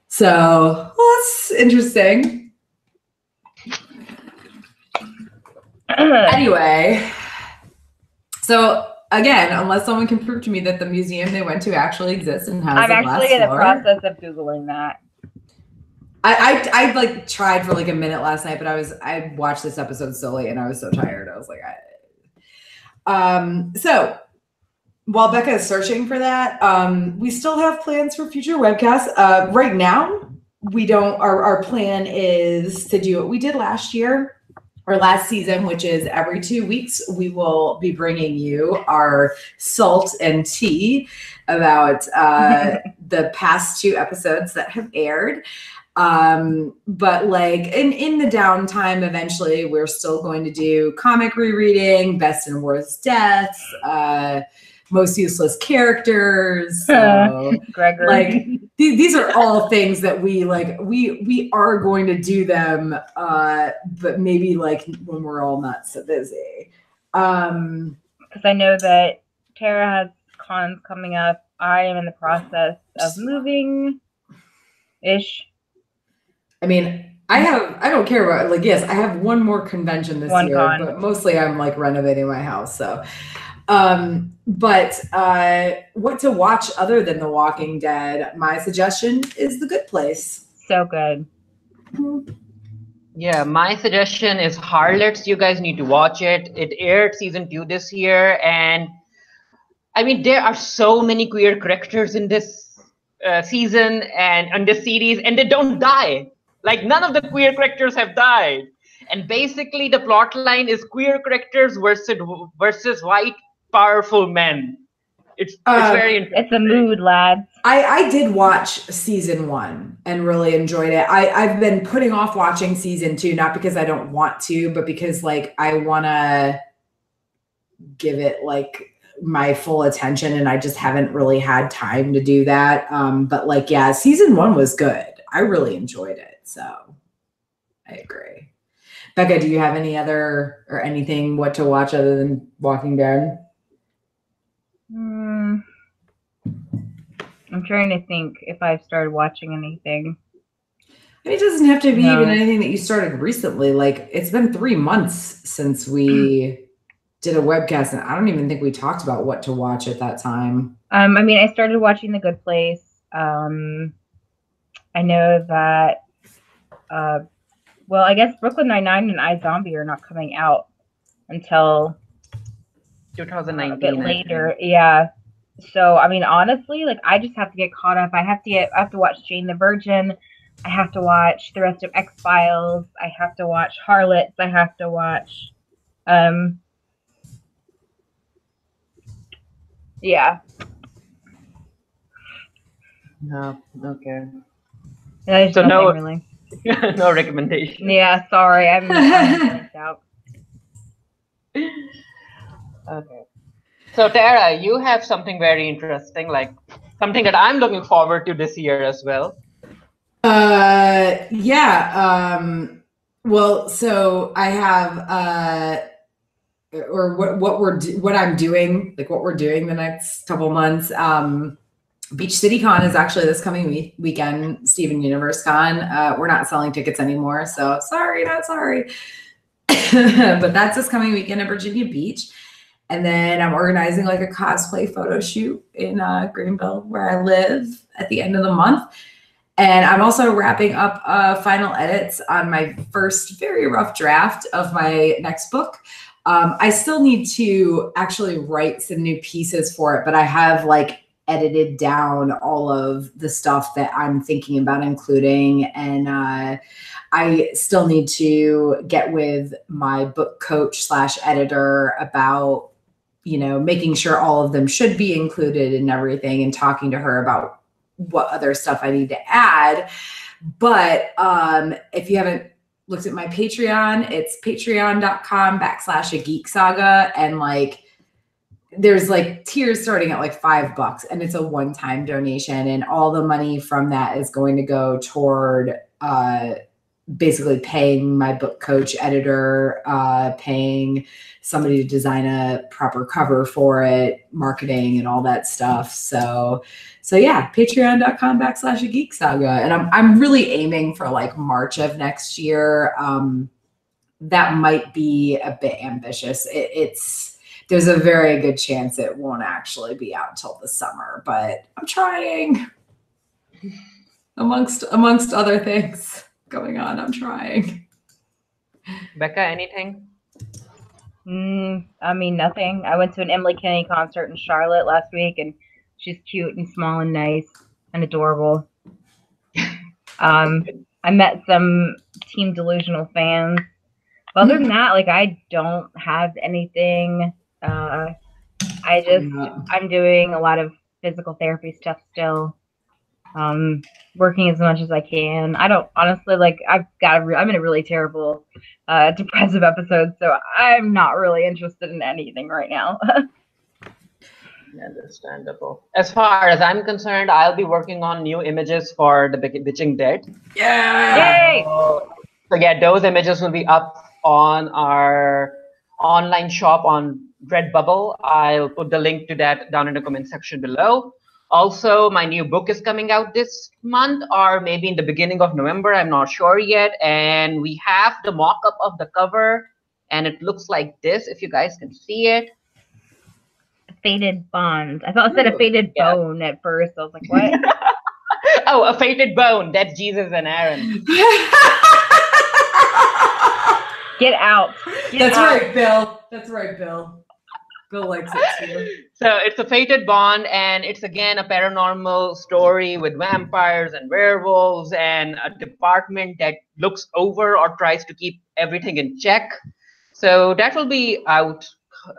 Speaker 1: So, that's interesting. Anyway, so again, unless someone can prove to me that the museum they went to actually exists and has
Speaker 2: I'm actually in the process of Googling that.
Speaker 1: I tried for a minute last night, but I watched this episode so late and I was so tired. I was like, so while Bekah is searching for that, we still have plans for future webcasts. Right now, we don't. Our plan is to do what we did last year or last season, which is every 2 weeks we will be bringing you our salt and tea about the past 2 episodes that have aired. But in the downtime, eventually we're still going to do comic rereading, best and worst deaths, most useless characters. So,
Speaker 2: Gregory.
Speaker 1: These are all things that we we are going to do them, but maybe when we're all not so busy.
Speaker 2: Because I know that Tara has cons coming up. I am in the process of moving ish.
Speaker 1: I mean, I don't care about yes, I have one more convention this year, but mostly I'm renovating my house. So, but what to watch other than The Walking Dead? My suggestion is The Good Place.
Speaker 2: So good.
Speaker 3: Yeah, my suggestion is Harlots. You guys need to watch it. It aired season 2 this year, and I mean there are so many queer characters in this season and in this series, and they don't die. None of the queer characters have died. And basically the plot line is queer characters versus white powerful men. It's very interesting.
Speaker 2: It's a mood, lads.
Speaker 1: I did watch season 1 and really enjoyed it. I've been putting off watching season 2, not because I don't want to, but because I want to give it my full attention, and I just haven't really had time to do that. But like, yeah, season 1 was good. I really enjoyed it. So I agree. Bekah, do you have any other or anything what to watch other than Walking Dead?
Speaker 2: I'm trying to think if I've started watching anything.
Speaker 1: It doesn't have to be even anything that you started recently. Like, it's been 3 months since we did a webcast, and I don't even think we talked about what to watch at that time.
Speaker 2: I mean, I started watching The Good Place. I know that, well, I guess Brooklyn Nine-Nine and iZombie are not coming out until
Speaker 3: 2019.
Speaker 2: A bit later. Yeah. So, I mean, honestly, like, I just have to get caught up. I have to watch Jane the Virgin. I have to watch the rest of X-Files. I have to watch Harlots. I have to watch, yeah.
Speaker 3: No, okay.
Speaker 2: So no, really.
Speaker 3: No recommendation.
Speaker 2: Yeah, sorry, I'm blanked out.
Speaker 3: Okay. So Tara, you have something very interesting, like something that I'm looking forward to this year as well.
Speaker 1: Yeah. Well, so I have or what I'm doing, like what we're doing the next couple months. Beach City Con is actually this coming weekend, Steven Universe Con. We're not selling tickets anymore, so sorry, not sorry. But that's this coming weekend in Virginia Beach. And then I'm organizing like a cosplay photo shoot in Greenville, where I live, at the end of the month. And I'm also wrapping up final edits on my first very rough draft of my next book. I still need to actually write some new pieces for it, but I have like edited down all of the stuff that I'm thinking about including. And I still need to get with my book coach / editor about, you know, making sure all of them should be included and everything, and talking to her about what other stuff I need to add. But if you haven't looked at my Patreon, it's patreon.com/a geek saga. And there's like tiers starting at like $5, and it's a one-time donation. And all the money from that is going to go toward basically paying my book coach editor, paying somebody to design a proper cover for it, marketing and all that stuff. So yeah, patreon.com/a geek saga. And I'm really aiming for like March of next year. That might be a bit ambitious. There's a very good chance it won't actually be out until the summer, but I'm trying. Amongst other things going on, I'm trying.
Speaker 3: Bekah, anything?
Speaker 2: I mean, nothing. I went to an Emily Kinney concert in Charlotte last week, and she's cute and small and nice and adorable. I met some Team Delusional fans. But other than that, like, I don't have anything. I'm doing a lot of physical therapy stuff still. Working as much as I can. I don't honestly, like, I'm in a really terrible depressive episode, so I'm not really interested in anything right now.
Speaker 3: Understandable. As far as I'm concerned, I'll be working on new images for the Bitching Dead.
Speaker 1: Yeah!
Speaker 2: Yay!
Speaker 3: So yeah, those images will be up on our online shop on Redbubble. I'll put the link to that down in the comment section below. Also, my new book is coming out this month, or maybe in the beginning of November. I'm not sure yet. And we have the mock-up of the cover, and it looks like this, if you guys can see it.
Speaker 2: A fated bond. I thought it said a fated bone at first. I was like, what?
Speaker 3: Oh, a fated bone. That's Jesus and Aaron.
Speaker 2: Get out.
Speaker 1: That's right, Bill. That's right, Bill. Bill likes it too.
Speaker 3: So it's a fated bond, and it's again a paranormal story with vampires and werewolves and a department that looks over or tries to keep everything in check. So that will be out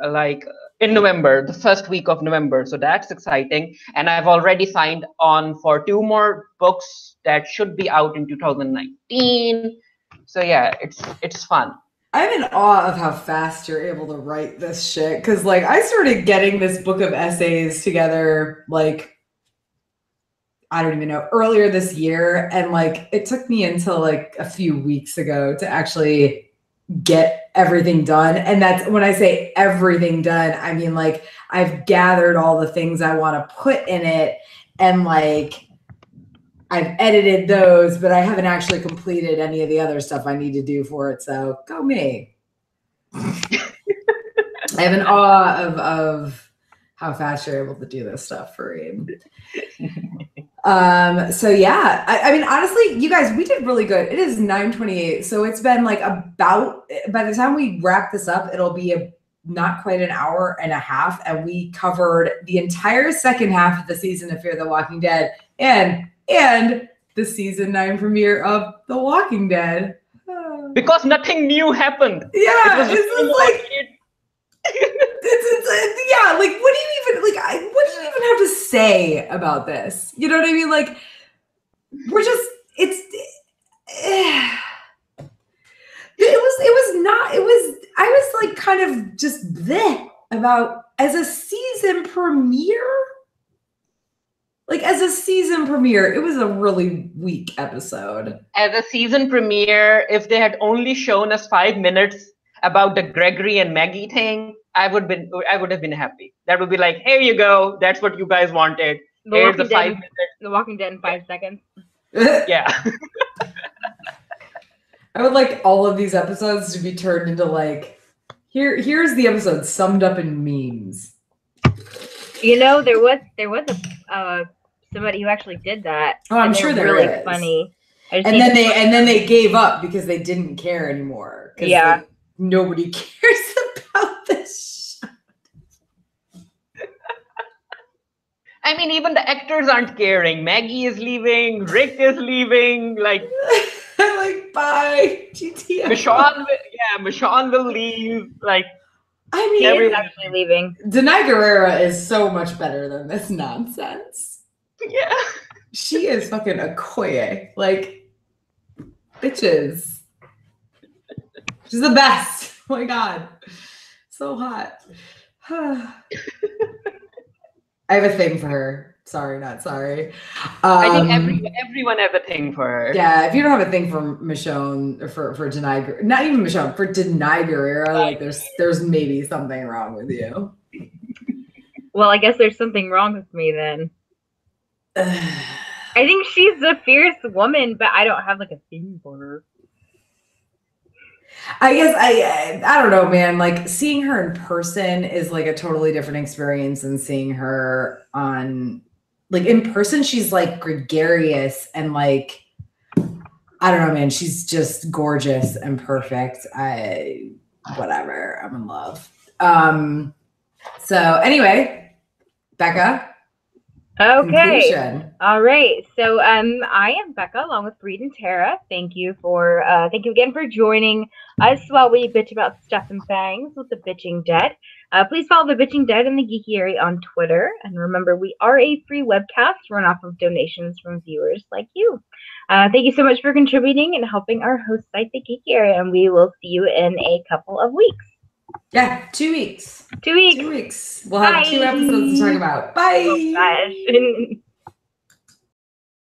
Speaker 3: like in November, the first week of November. So that's exciting. And I've already signed on for 2 more books that should be out in 2019. So yeah, it's fun.
Speaker 1: I'm in awe of how fast you're able to write this shit. Because, like, I started getting this book of essays together, like, I don't even know, earlier this year. And, like, it took me until, like, a few weeks ago to actually get everything done. And that's when I say everything done, I mean, like, I've gathered all the things I want to put in it. And, like, I've edited those, but I haven't actually completed any of the other stuff I need to do for it. So go me. I have an awe of how fast you're able to do this stuff, Farid. So yeah, I mean, honestly, you guys, we did really good. It is 9:28. So it's been like about, by the time we wrap this up, it'll be not quite an hour and a half. And we covered the entire second half of the season of Fear the Walking Dead and the season 9 premiere of The Walking Dead.
Speaker 3: Because nothing new happened.
Speaker 1: Yeah, it's like yeah, like what do you even have to say about this? You know what I mean? Like we're just I was like kind of just bleh about as a season premiere. Like as a season premiere, it was a really weak episode.
Speaker 3: As a season premiere, if they had only shown us 5 minutes about the Gregory and Maggie thing, I would have been happy. That would be like, here you go. That's what you guys wanted. Here's the 5 minutes.
Speaker 2: The Walking Dead in 5 seconds.
Speaker 3: Yeah.
Speaker 1: I would like all of these episodes to be turned into like, here's the episode summed up in memes.
Speaker 2: You know, there was a somebody who actually did that.
Speaker 1: Oh, I'm sure there
Speaker 2: really
Speaker 1: is.
Speaker 2: Funny.
Speaker 1: And then they gave up because they didn't care anymore.
Speaker 2: Yeah.
Speaker 1: Like, nobody cares about this show.
Speaker 3: I mean, even the actors aren't caring. Maggie is leaving. Rick is leaving. Like,
Speaker 1: like bye, GTM.
Speaker 3: Michonne will leave. Like,
Speaker 1: I mean,
Speaker 2: everyone's actually leaving.
Speaker 1: Denai Guerrera is so much better than this nonsense.
Speaker 3: Yeah.
Speaker 1: She is fucking Okoye. Like, bitches. She's the best. Oh my God. So hot. I have a thing for her. Sorry, not sorry.
Speaker 3: I think everyone has a thing for her.
Speaker 1: Yeah, if you don't have a thing for Michonne or for Denai, not even Michonne, for Denai Guerrera, like there's maybe something wrong with you.
Speaker 2: Well, I guess there's something wrong with me then. I think she's a fierce woman, but I don't have like a thing for her.
Speaker 1: I guess I don't know, man. Like seeing her in person is like a totally different experience than seeing her on, like in person. She's like gregarious and like, I don't know, man. She's just gorgeous and perfect. Whatever. I'm in love. So anyway, Bekah.
Speaker 2: Okay.
Speaker 1: Conclusion.
Speaker 2: All right. So I am Bekah along with Farid and Tara. Thank you again for joining us while we bitch about stuff and bangs with the Bitching Dead. Please follow the Bitching Dead and the Geeky Area on Twitter. And remember, we are a free webcast run off of donations from viewers like you. Thank you so much for contributing and helping our host site, the Geeky Area. And we will see you in a couple of weeks.
Speaker 1: Yeah, 2 weeks.
Speaker 2: 2 weeks.
Speaker 1: 2 weeks. We'll have 2 episodes to talk about. Bye.
Speaker 2: Oh, gosh.